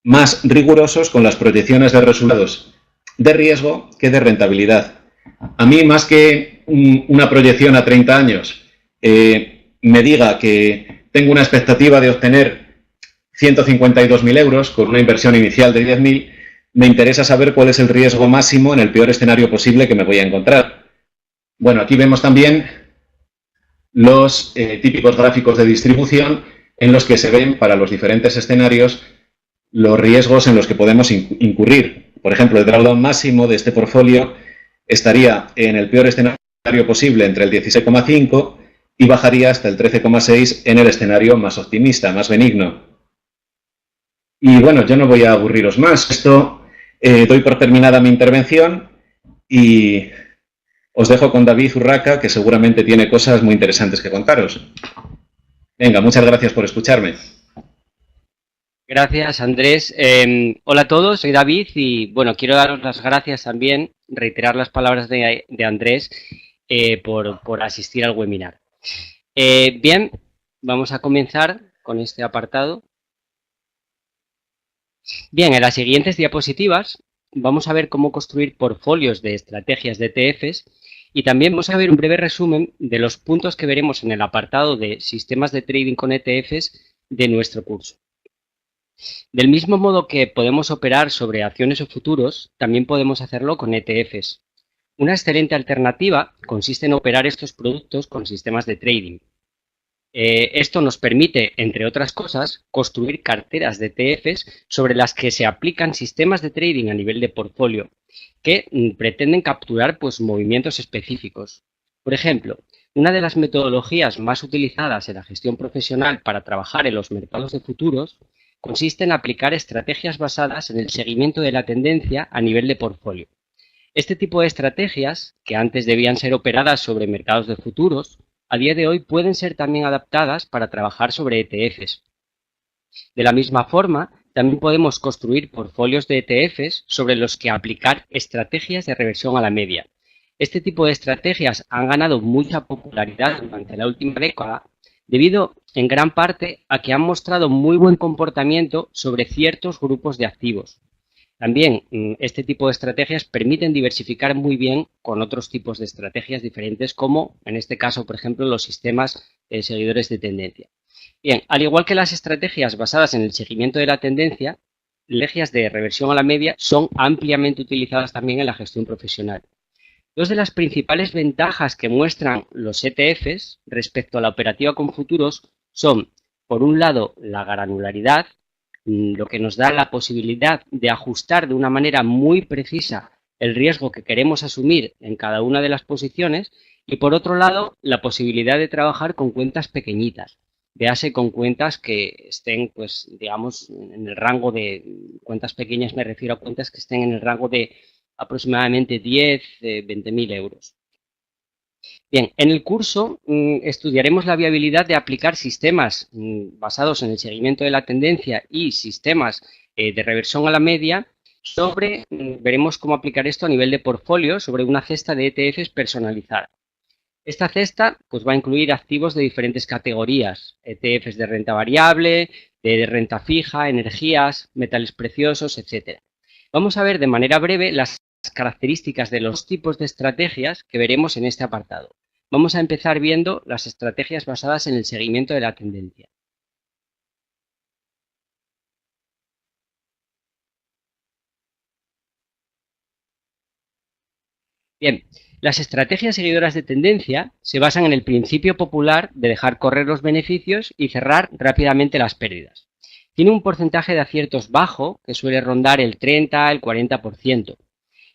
más rigurosos con las proyecciones de resultados de riesgo que de rentabilidad. A mí, más que una proyección a 30 años me diga que tengo una expectativa de obtener 152.000 euros con una inversión inicial de 10.000, me interesa saber cuál es el riesgo máximo en el peor escenario posible que me voy a encontrar. Bueno, aquí vemos también los típicos gráficos de distribución en los que se ven para los diferentes escenarios los riesgos en los que podemos incurrir. Por ejemplo, el drawdown máximo de este portfolio estaría en el peor escenario posible entre el 16,5 y bajaría hasta el 13,6 en el escenario más optimista, más benigno. Y bueno, yo no voy a aburriros más. Esto doy por terminada mi intervención y os dejo con David Urraca, que seguramente tiene cosas muy interesantes que contaros. Venga, muchas gracias por escucharme. Gracias, Andrés. Hola a todos, soy David y bueno, quiero daros las gracias también, reiterar las palabras de Andrés por asistir al webinar. Bien, vamos a comenzar con este apartado. Bien, en las siguientes diapositivas vamos a ver cómo construir portfolios de estrategias de ETFs y también vamos a ver un breve resumen de los puntos que veremos en el apartado de sistemas de trading con ETFs de nuestro curso. Del mismo modo que podemos operar sobre acciones o futuros, también podemos hacerlo con ETFs. Una excelente alternativa consiste en operar estos productos con sistemas de trading. Esto nos permite, entre otras cosas, construir carteras de ETFs sobre las que se aplican sistemas de trading a nivel de portfolio que pretenden capturar movimientos específicos. Por ejemplo, una de las metodologías más utilizadas en la gestión profesional para trabajar en los mercados de futuros consiste en aplicar estrategias basadas en el seguimiento de la tendencia a nivel de portfolio. Este tipo de estrategias, que antes debían ser operadas sobre mercados de futuros, a día de hoy pueden ser también adaptadas para trabajar sobre ETFs. De la misma forma, también podemos construir portfolios de ETFs sobre los que aplicar estrategias de reversión a la media. Este tipo de estrategias han ganado mucha popularidad durante la última década debido en gran parte a que han mostrado muy buen comportamiento sobre ciertos grupos de activos. También este tipo de estrategias permiten diversificar muy bien con otros tipos de estrategias diferentes como, en este caso, por ejemplo, los sistemas seguidores de tendencia. Bien, al igual que las estrategias basadas en el seguimiento de la tendencia, estrategias de reversión a la media son ampliamente utilizadas también en la gestión profesional. Dos de las principales ventajas que muestran los ETFs respecto a la operativa con futuros son, por un lado, la granularidad, lo que nos da la posibilidad de ajustar de una manera muy precisa el riesgo que queremos asumir en cada una de las posiciones y, por otro lado, la posibilidad de trabajar con cuentas pequeñitas. Véase con cuentas que estén, pues, digamos, en el rango de cuentas pequeñas, me refiero a cuentas que estén en el rango de aproximadamente 10, 20.000 euros. Bien, en el curso estudiaremos la viabilidad de aplicar sistemas basados en el seguimiento de la tendencia y sistemas de reversión a la media veremos cómo aplicar esto a nivel de portfolio sobre una cesta de ETFs personalizada. Esta cesta pues, va a incluir activos de diferentes categorías, ETFs de renta variable, de renta fija, energías, metales preciosos, etc. Vamos a ver de manera breve las características de los tipos de estrategias que veremos en este apartado. Vamos a empezar viendo las estrategias basadas en el seguimiento de la tendencia. Bien, las estrategias seguidoras de tendencia se basan en el principio popular de dejar correr los beneficios y cerrar rápidamente las pérdidas. Tiene un porcentaje de aciertos bajo, que suele rondar el 30 al 40%.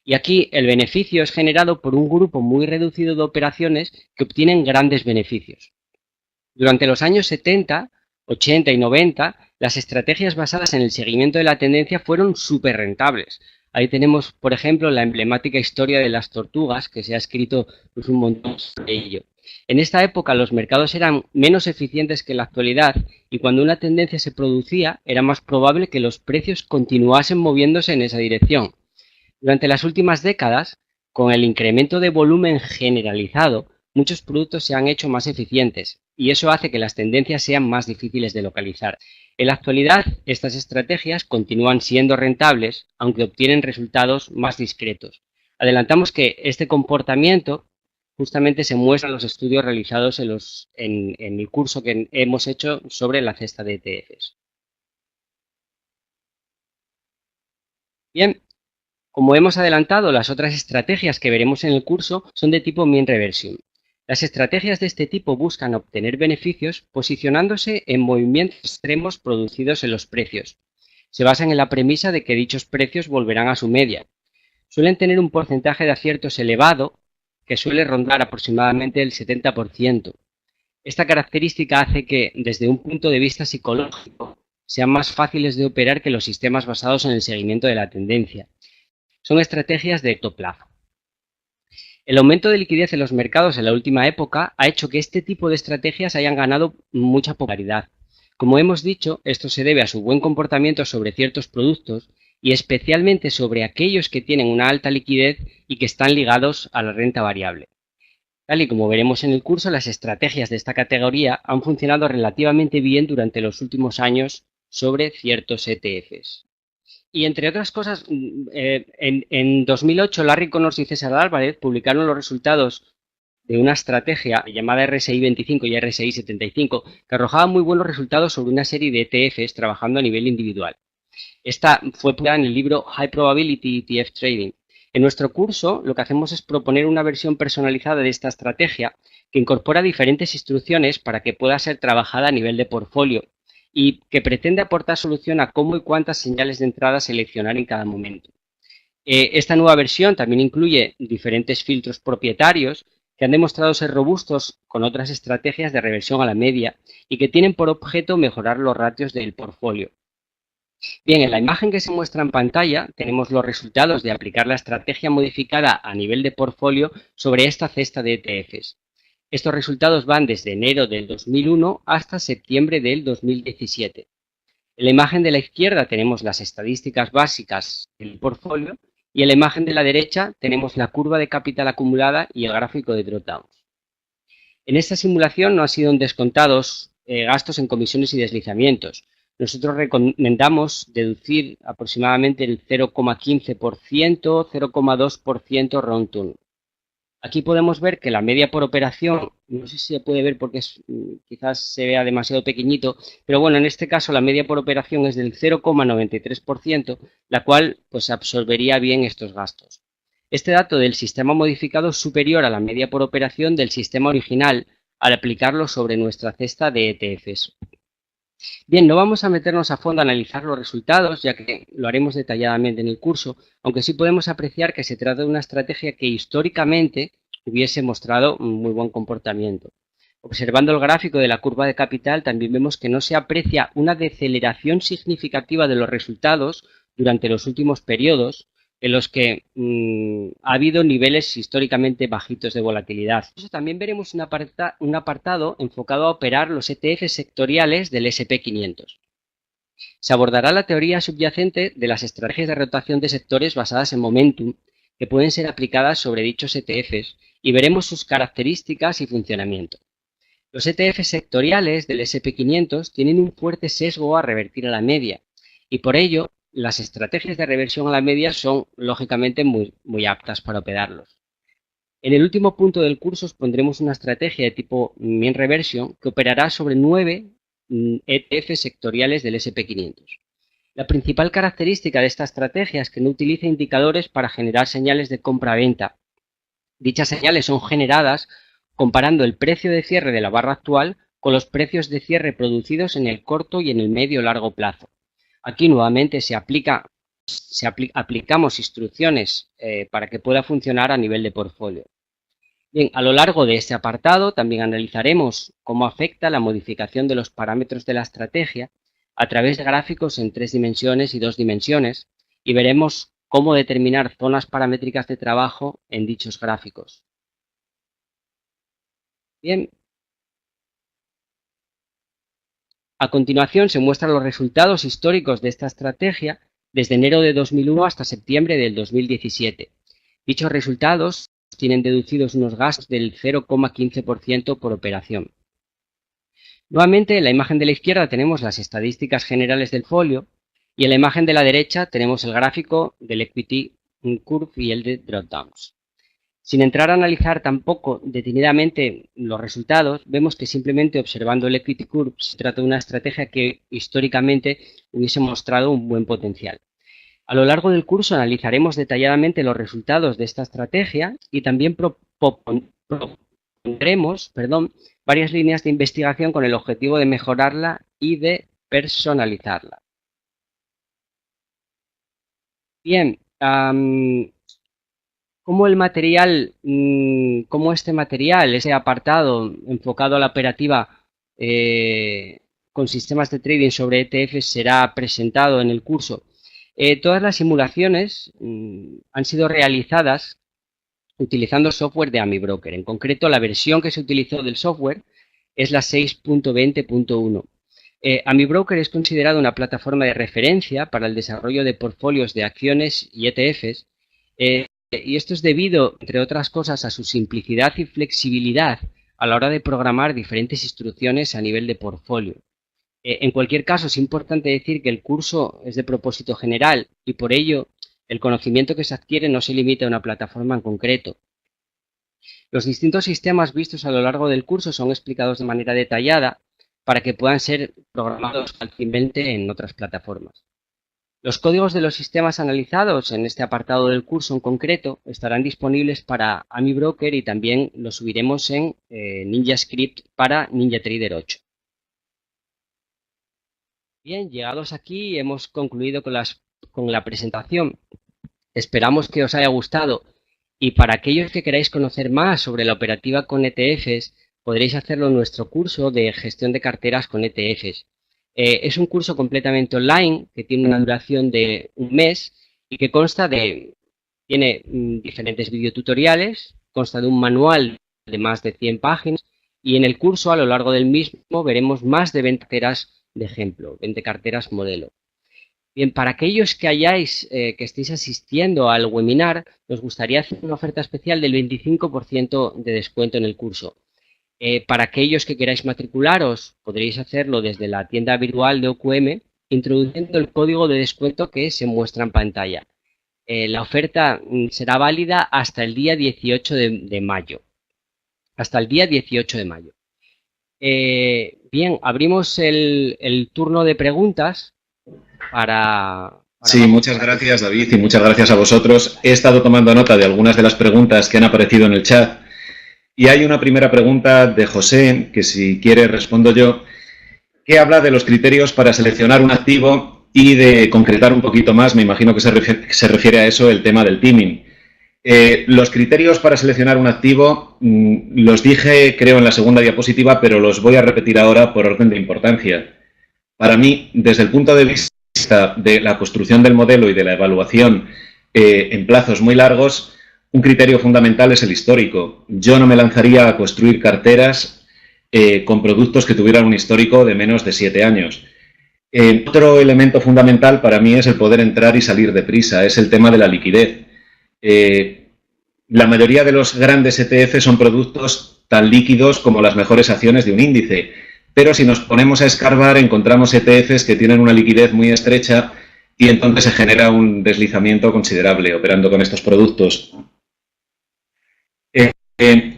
Y aquí el beneficio es generado por un grupo muy reducido de operaciones que obtienen grandes beneficios. Durante los años 70, 80 y 90, las estrategias basadas en el seguimiento de la tendencia fueron súper rentables. Ahí tenemos, por ejemplo, la emblemática historia de las tortugas, que se ha escrito pues, un montón sobre ello. En esta época los mercados eran menos eficientes que en la actualidad y cuando una tendencia se producía era más probable que los precios continuasen moviéndose en esa dirección. Durante las últimas décadas, con el incremento de volumen generalizado, muchos productos se han hecho más eficientes y eso hace que las tendencias sean más difíciles de localizar. En la actualidad, estas estrategias continúan siendo rentables, aunque obtienen resultados más discretos. Adelantamos que este comportamiento justamente se muestra en los estudios realizados en el curso que hemos hecho sobre la cesta de ETFs. Bien, como hemos adelantado, las otras estrategias que veremos en el curso son de tipo mean reversion. Las estrategias de este tipo buscan obtener beneficios posicionándose en movimientos extremos producidos en los precios. Se basan en la premisa de que dichos precios volverán a su media. Suelen tener un porcentaje de aciertos elevado que suele rondar aproximadamente el 70%. Esta característica hace que, desde un punto de vista psicológico, sean más fáciles de operar que los sistemas basados en el seguimiento de la tendencia. Son estrategias de corto plazo. El aumento de liquidez en los mercados en la última época ha hecho que este tipo de estrategias hayan ganado mucha popularidad. Como hemos dicho, esto se debe a su buen comportamiento sobre ciertos productos y especialmente sobre aquellos que tienen una alta liquidez y que están ligados a la renta variable. Tal y como veremos en el curso, las estrategias de esta categoría han funcionado relativamente bien durante los últimos años sobre ciertos ETFs. Y entre otras cosas, en 2008 Larry Connors y César Álvarez publicaron los resultados de una estrategia llamada RSI 25 y RSI 75 que arrojaba muy buenos resultados sobre una serie de ETFs trabajando a nivel individual. Esta fue publicada en el libro High Probability ETF Trading. En nuestro curso lo que hacemos es proponer una versión personalizada de esta estrategia que incorpora diferentes instrucciones para que pueda ser trabajada a nivel de portfolio y que pretende aportar solución a cómo y cuántas señales de entrada seleccionar en cada momento. Esta nueva versión también incluye diferentes filtros propietarios que han demostrado ser robustos con otras estrategias de reversión a la media y que tienen por objeto mejorar los ratios del portfolio. Bien, en la imagen que se muestra en pantalla tenemos los resultados de aplicar la estrategia modificada a nivel de portfolio sobre esta cesta de ETFs. Estos resultados van desde enero del 2001 hasta septiembre del 2017. En la imagen de la izquierda tenemos las estadísticas básicas del portfolio y en la imagen de la derecha tenemos la curva de capital acumulada y el gráfico de drawdowns. En esta simulación no han sido descontados gastos en comisiones y deslizamientos. Nosotros recomendamos deducir aproximadamente el 0,15%, 0,2% round turn. Aquí podemos ver que la media por operación, no sé si se puede ver porque quizás se vea demasiado pequeñito, pero bueno, en este caso la media por operación es del 0,93%, la cual pues absorbería bien estos gastos. Este dato del sistema modificado es superior a la media por operación del sistema original al aplicarlo sobre nuestra cesta de ETFs. Bien, no vamos a meternos a fondo a analizar los resultados, ya que lo haremos detalladamente en el curso, aunque sí podemos apreciar que se trata de una estrategia que históricamente hubiese mostrado un muy buen comportamiento. Observando el gráfico de la curva de capital, también vemos que no se aprecia una deceleración significativa de los resultados durante los últimos periodos, en los que ha habido niveles históricamente bajitos de volatilidad. También veremos un apartado enfocado a operar los ETFs sectoriales del S&P 500. Se abordará la teoría subyacente de las estrategias de rotación de sectores basadas en momentum que pueden ser aplicadas sobre dichos ETFs y veremos sus características y funcionamiento. Los ETFs sectoriales del S&P 500 tienen un fuerte sesgo a revertir a la media y por ello las estrategias de reversión a la media son, lógicamente, muy aptas para operarlos. En el último punto del curso os pondremos una estrategia de tipo mean reversion que operará sobre 9 ETFs sectoriales del S&P 500. La principal característica de esta estrategia es que no utiliza indicadores para generar señales de compra-venta. Dichas señales son generadas comparando el precio de cierre de la barra actual con los precios de cierre producidos en el corto y en el medio-largo plazo. Aquí nuevamente aplicamos instrucciones para que pueda funcionar a nivel de portfolio. Bien, a lo largo de este apartado también analizaremos cómo afecta la modificación de los parámetros de la estrategia a través de gráficos en 3 dimensiones y 2 dimensiones y veremos cómo determinar zonas paramétricas de trabajo en dichos gráficos. Bien. A continuación se muestran los resultados históricos de esta estrategia desde enero de 2001 hasta septiembre del 2017. Dichos resultados tienen deducidos unos gastos del 0,15% por operación. Nuevamente, en la imagen de la izquierda tenemos las estadísticas generales del folio y en la imagen de la derecha tenemos el gráfico del Equity Curve y el de Drawdowns. Sin entrar a analizar tampoco detenidamente los resultados, vemos que simplemente observando el Equity Curve se trata de una estrategia que históricamente hubiese mostrado un buen potencial. A lo largo del curso analizaremos detalladamente los resultados de esta estrategia y también propondremos varias líneas de investigación con el objetivo de mejorarla y de personalizarla. Bien, como este material, ese apartado enfocado a la operativa con sistemas de trading sobre ETFs será presentado en el curso. Todas las simulaciones han sido realizadas utilizando software de AmiBroker. En concreto, la versión que se utilizó del software es la 6.20.1. AmiBroker es considerado una plataforma de referencia para el desarrollo de portfolios de acciones y ETFs, y esto es debido, entre otras cosas, a su simplicidad y flexibilidad a la hora de programar diferentes instrucciones a nivel de portfolio. En cualquier caso, es importante decir que el curso es de propósito general y por ello el conocimiento que se adquiere no se limita a una plataforma en concreto. Los distintos sistemas vistos a lo largo del curso son explicados de manera detallada para que puedan ser programados fácilmente en otras plataformas. Los códigos de los sistemas analizados en este apartado del curso en concreto estarán disponibles para AmiBroker y también los subiremos en NinjaScript para NinjaTrader 8. Bien, llegados aquí hemos concluido con la presentación. Esperamos que os haya gustado y para aquellos que queráis conocer más sobre la operativa con ETFs podréis hacerlo en nuestro curso de gestión de carteras con ETFs. Es un curso completamente online que tiene una duración de un mes y que tiene diferentes videotutoriales, consta de un manual de más de 100 páginas y en el curso a lo largo del mismo veremos más de 20 carteras de ejemplo, 20 carteras modelo. Bien, para aquellos que estéis asistiendo al webinar, nos gustaría hacer una oferta especial del 25% de descuento en el curso. Para aquellos que queráis matricularos, podréis hacerlo desde la tienda virtual de OQM, introduciendo el código de descuento que se muestra en pantalla. La oferta será válida hasta el día 18 de mayo. Hasta el día 18 de mayo. Bien, abrimos el turno de preguntas Sí, muchas gracias, David, y muchas gracias a vosotros. He estado tomando nota de algunas de las preguntas que han aparecido en el chat. Y hay una primera pregunta de José, que si quiere respondo yo, que habla de los criterios para seleccionar un activo y de concretar un poquito más, me imagino que se refiere a eso, el tema del timing. Los criterios para seleccionar un activo los dije, creo, en la segunda diapositiva, pero los voy a repetir ahora por orden de importancia. Para mí, desde el punto de vista de la construcción del modelo y de la evaluación en plazos muy largos, un criterio fundamental es el histórico. Yo no me lanzaría a construir carteras con productos que tuvieran un histórico de menos de 7 años. Otro elemento fundamental para mí es el poder entrar y salir deprisa, es el tema de la liquidez. La mayoría de los grandes ETF son productos tan líquidos como las mejores acciones de un índice, pero si nos ponemos a escarbar encontramos ETFs que tienen una liquidez muy estrecha y entonces se genera un deslizamiento considerable operando con estos productos.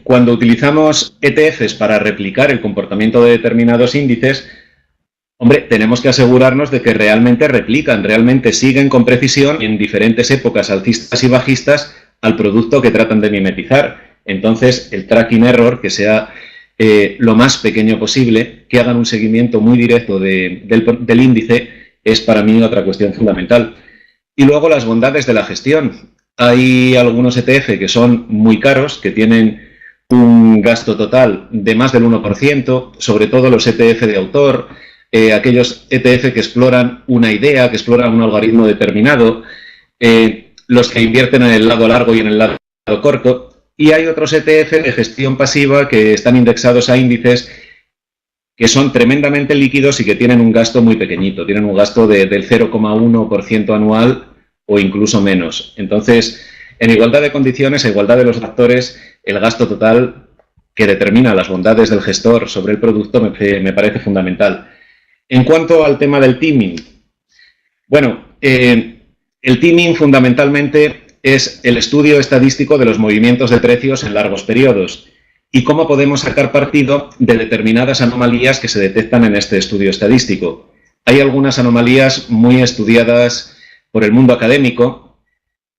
Cuando utilizamos ETFs para replicar el comportamiento de determinados índices, hombre, tenemos que asegurarnos de que realmente replican, realmente siguen con precisión en diferentes épocas alcistas y bajistas al producto que tratan de mimetizar. Entonces, el tracking error, que sea lo más pequeño posible, que hagan un seguimiento muy directo del índice, es para mí otra cuestión fundamental. Y luego las bondades de la gestión. Hay algunos ETF que son muy caros, que tienen un gasto total de más del 1%, sobre todo los ETF de autor, aquellos ETF que exploran una idea, que exploran un algoritmo determinado, los que invierten en el lado largo y en el lado corto, y hay otros ETF de gestión pasiva que están indexados a índices que son tremendamente líquidos y que tienen un gasto muy pequeñito, tienen un gasto del 0,1% anual o incluso menos. Entonces, en igualdad de condiciones, a igualdad de los actores, el gasto total que determina las bondades del gestor sobre el producto me parece fundamental. En cuanto al tema del timing, bueno, el timing fundamentalmente es el estudio estadístico de los movimientos de precios en largos periodos y cómo podemos sacar partido de determinadas anomalías que se detectan en este estudio estadístico. Hay algunas anomalías muy estudiadas por el mundo académico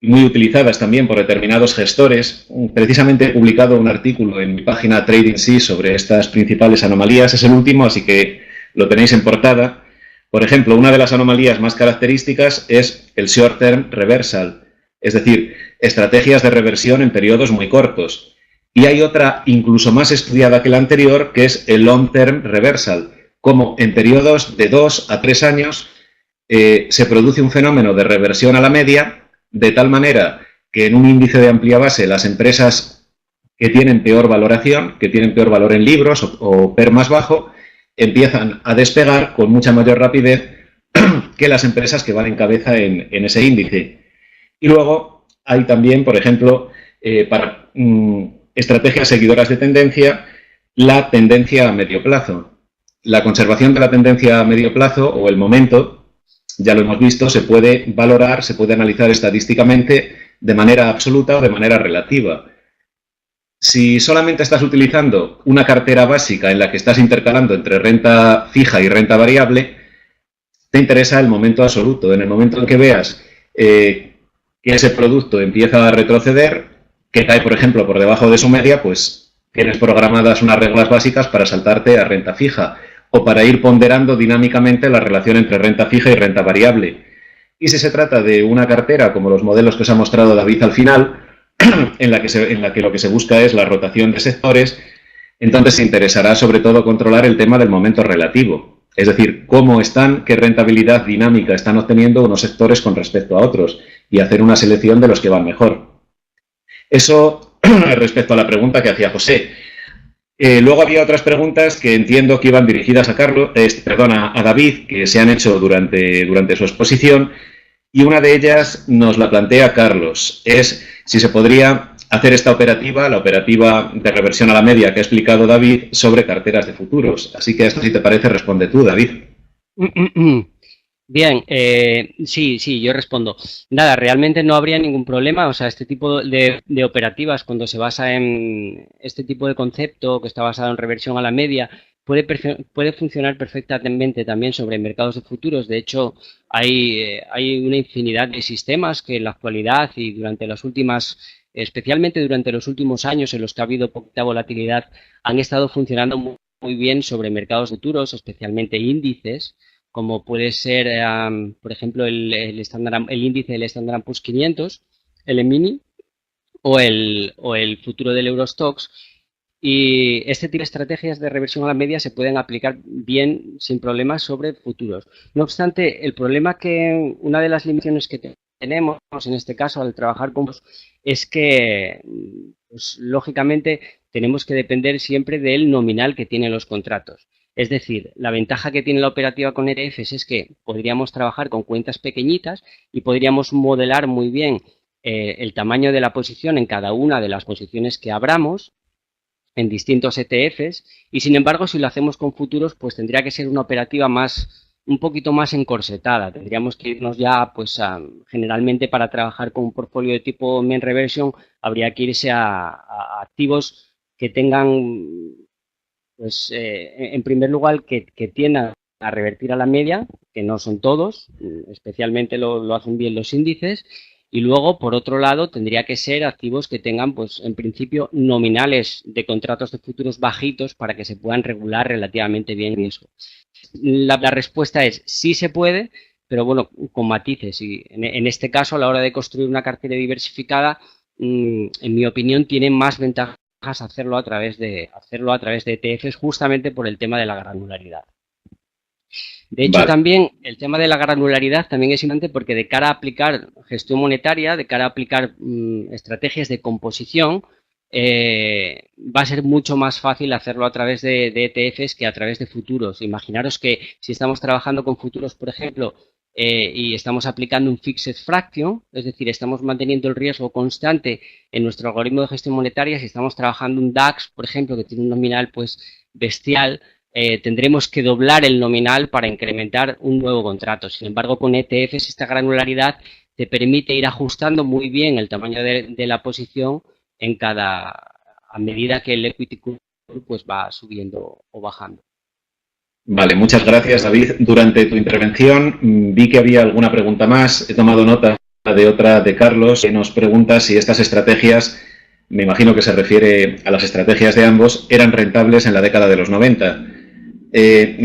y muy utilizadas también por determinados gestores. Precisamente he publicado un artículo en mi página TradingSea sobre estas principales anomalías. Es el último, así que lo tenéis en portada. Por ejemplo, una de las anomalías más características es el short term reversal, es decir, estrategias de reversión en periodos muy cortos. Y hay otra incluso más estudiada que la anterior, que es el long term reversal, como en periodos de 2 a 3 años se produce un fenómeno de reversión a la media, de tal manera que en un índice de amplia base las empresas que tienen peor valoración, que tienen peor valor en libros o PER más bajo, empiezan a despegar con mucha mayor rapidez que las empresas que van en cabeza en ese índice. Y luego hay también, por ejemplo, para estrategias seguidoras de tendencia, la tendencia a medio plazo. La conservación de la tendencia a medio plazo o el momento, ya lo hemos visto, se puede valorar, se puede analizar estadísticamente de manera absoluta o de manera relativa. Si solamente estás utilizando una cartera básica en la que estás intercalando entre renta fija y renta variable, te interesa el momento absoluto. En el momento en que veas que ese producto empieza a retroceder, que cae, por ejemplo, por debajo de su media, pues tienes programadas unas reglas básicas para saltarte a renta fija o para ir ponderando dinámicamente la relación entre renta fija y renta variable. Y si se trata de una cartera, como los modelos que os ha mostrado David al final, en la que lo que se busca es la rotación de sectores, entonces se interesará sobre todo controlar el tema del momento relativo. Es decir, cómo están, qué rentabilidad dinámica están obteniendo unos sectores con respecto a otros y hacer una selección de los que van mejor. Eso respecto a la pregunta que hacía José. Luego había otras preguntas que entiendo que iban dirigidas a David, que se han hecho durante su exposición, y una de ellas nos la plantea Carlos. Es si se podría hacer esta operativa, la operativa de reversión a la media que ha explicado David, sobre carteras de futuros. Así que esto, si te parece, responde tú, David. Bien, sí, yo respondo. Nada, realmente no habría ningún problema. O sea, este tipo de operativas, cuando se basa en este tipo de concepto que está basado en reversión a la media, puede funcionar perfectamente también sobre mercados de futuros. De hecho, hay una infinidad de sistemas que en la actualidad y especialmente durante los últimos años en los que ha habido poquita volatilidad, han estado funcionando muy bien sobre mercados de futuros, especialmente índices, como puede ser, por ejemplo, el índice del Standard & Poor's 500, el E-mini o el futuro del Eurostoxx. Y este tipo de estrategias de reversión a la media se pueden aplicar bien, sin problemas, sobre futuros. No obstante, una de las limitaciones que tenemos en este caso al trabajar con es que, pues, lógicamente, tenemos que depender siempre del nominal que tienen los contratos. Es decir, la ventaja que tiene la operativa con ETFs es que podríamos trabajar con cuentas pequeñitas y podríamos modelar muy bien el tamaño de la posición en cada una de las posiciones que abramos en distintos ETFs, y sin embargo, si lo hacemos con futuros, pues tendría que ser una operativa un poquito más encorsetada. Tendríamos que irnos ya, pues, generalmente para trabajar con un portfolio de tipo mean reversion, habría que irse a activos que tengan, pues, en primer lugar, que tiendan a revertir a la media, que no son todos, especialmente lo hacen bien los índices. Y luego, por otro lado, tendría que ser activos que tengan, pues, en principio, nominales de contratos de futuros bajitos para que se puedan regular relativamente bien eso. La respuesta es sí se puede, pero bueno, con matices. Y en este caso, a la hora de construir una cartera diversificada, en mi opinión, tiene más ventajas hacerlo a través de ETFs, justamente por el tema de la granularidad. De hecho, también el tema de la granularidad también es importante porque de cara a aplicar gestión monetaria, de cara a aplicar estrategias de composición, va a ser mucho más fácil hacerlo a través de ETFs que a través de futuros. Imaginaros que si estamos trabajando con futuros, por ejemplo, y estamos aplicando un fixed fraction, es decir, estamos manteniendo el riesgo constante en nuestro algoritmo de gestión monetaria. Si estamos trabajando un DAX, por ejemplo, que tiene un nominal, pues, bestial, tendremos que doblar el nominal para incrementar un nuevo contrato. Sin embargo, con ETFs esta granularidad te permite ir ajustando muy bien el tamaño de la posición a medida que el equity curve, pues, va subiendo o bajando. Vale, muchas gracias, David. Durante tu intervención vi que había alguna pregunta más. He tomado nota de otra de Carlos, que nos pregunta si estas estrategias, me imagino que se refiere a las estrategias de ambos, eran rentables en la década de los 90.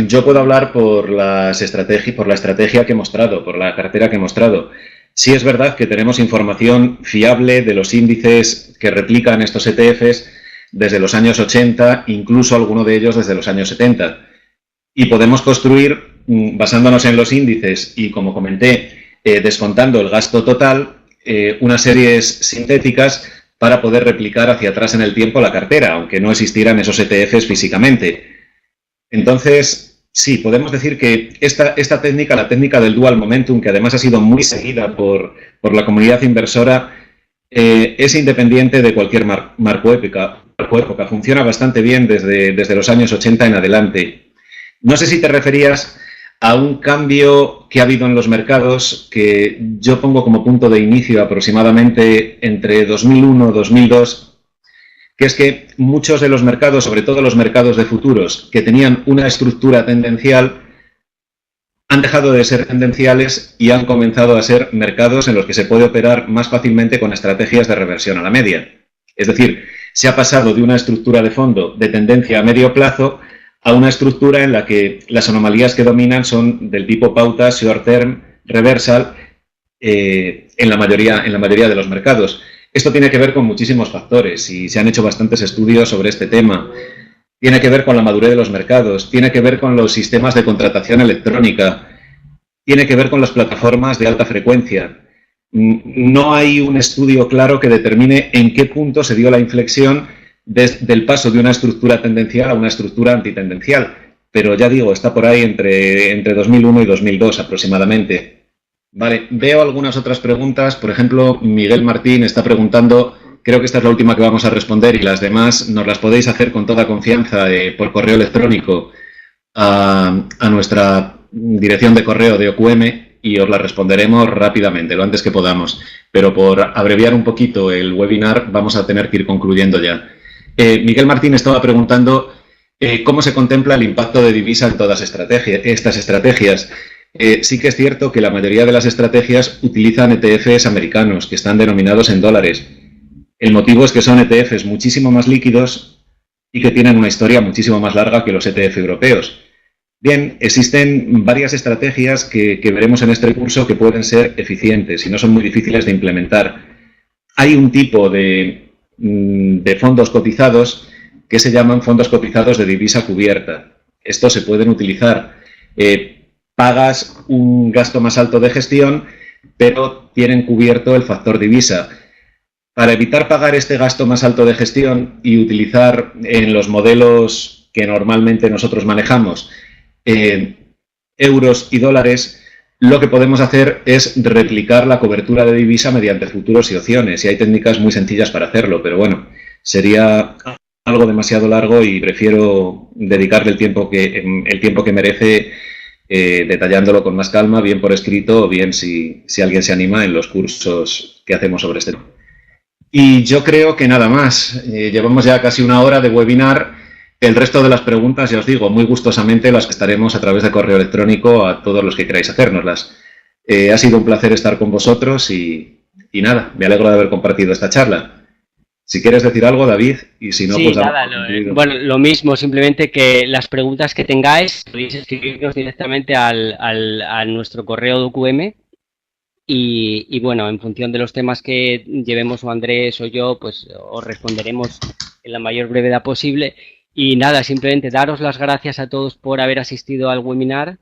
Yo puedo hablar por la estrategia que he mostrado, por la cartera que he mostrado. Sí es verdad que tenemos información fiable de los índices que replican estos ETFs desde los años 80, incluso alguno de ellos desde los años 70. Y podemos construir, basándonos en los índices y, como comenté, descontando el gasto total, unas series sintéticas para poder replicar hacia atrás en el tiempo la cartera, aunque no existieran esos ETFs físicamente. Entonces, sí, podemos decir que esta técnica, la técnica del dual momentum, que además ha sido muy seguida por la comunidad inversora, es independiente de cualquier marco época. Funciona bastante bien desde los años 80 en adelante. No sé si te referías a un cambio que ha habido en los mercados que yo pongo como punto de inicio aproximadamente entre 2001 y 2002, que es que muchos de los mercados, sobre todo los mercados de futuros, que tenían una estructura tendencial, han dejado de ser tendenciales y han comenzado a ser mercados en los que se puede operar más fácilmente con estrategias de reversión a la media. Es decir, se ha pasado de una estructura de fondo de tendencia a medio plazo a una estructura en la que las anomalías que dominan son del tipo pauta, short term, reversal, en la mayoría de los mercados. Esto tiene que ver con muchísimos factores y se han hecho bastantes estudios sobre este tema. Tiene que ver con la madurez de los mercados, tiene que ver con los sistemas de contratación electrónica, tiene que ver con las plataformas de alta frecuencia. No hay un estudio claro que determine en qué punto se dio la inflexión del paso de una estructura tendencial a una estructura antitendencial. Pero ya digo, está por ahí entre 2001 y 2002 aproximadamente. Vale, veo algunas otras preguntas. Por ejemplo, Miguel Martín está preguntando, creo que esta es la última que vamos a responder y las demás nos las podéis hacer con toda confianza por correo electrónico a nuestra dirección de correo de OQM y os las responderemos rápidamente, lo antes que podamos. Pero por abreviar un poquito el webinar vamos a tener que ir concluyendo ya. Miguel Martín estaba preguntando cómo se contempla el impacto de divisa en todas estas estrategias. Sí que es cierto que la mayoría de las estrategias utilizan ETFs americanos que están denominados en dólares. El motivo es que son ETFs muchísimo más líquidos y que tienen una historia muchísimo más larga que los ETF europeos. Bien, existen varias estrategias que veremos en este curso que pueden ser eficientes y no son muy difíciles de implementar. Hay un tipo de fondos cotizados que se llaman fondos cotizados de divisa cubierta. Estos se pueden utilizar. Pagas un gasto más alto de gestión, pero tienen cubierto el factor divisa. Para evitar pagar este gasto más alto de gestión y utilizar en los modelos que normalmente nosotros manejamos euros y dólares, lo que podemos hacer es replicar la cobertura de divisa mediante futuros y opciones. Y hay técnicas muy sencillas para hacerlo, pero bueno, sería algo demasiado largo y prefiero dedicarle el tiempo que merece detallándolo con más calma, bien por escrito o bien si alguien se anima en los cursos que hacemos sobre este tema. Y yo creo que nada más. Llevamos ya casi una hora de webinar. El resto de las preguntas, ya os digo, muy gustosamente las estaremos a través de correo electrónico a todos los que queráis hacérnoslas. Ha sido un placer estar con vosotros y nada, me alegro de haber compartido esta charla. Si quieres decir algo, David, y si no, sí, pues... nada, bueno, lo mismo, simplemente que las preguntas que tengáis podéis escribirnos directamente a nuestro correo de OQM y bueno, en función de los temas que llevemos o Andrés o yo, pues os responderemos en la mayor brevedad posible. Y nada, simplemente daros las gracias a todos por haber asistido al webinar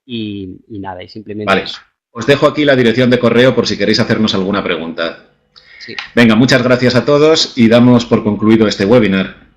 y nada, y simplemente vale. eso. Os dejo aquí la dirección de correo por si queréis hacernos alguna pregunta. Sí. Venga, muchas gracias a todos y damos por concluido este webinar.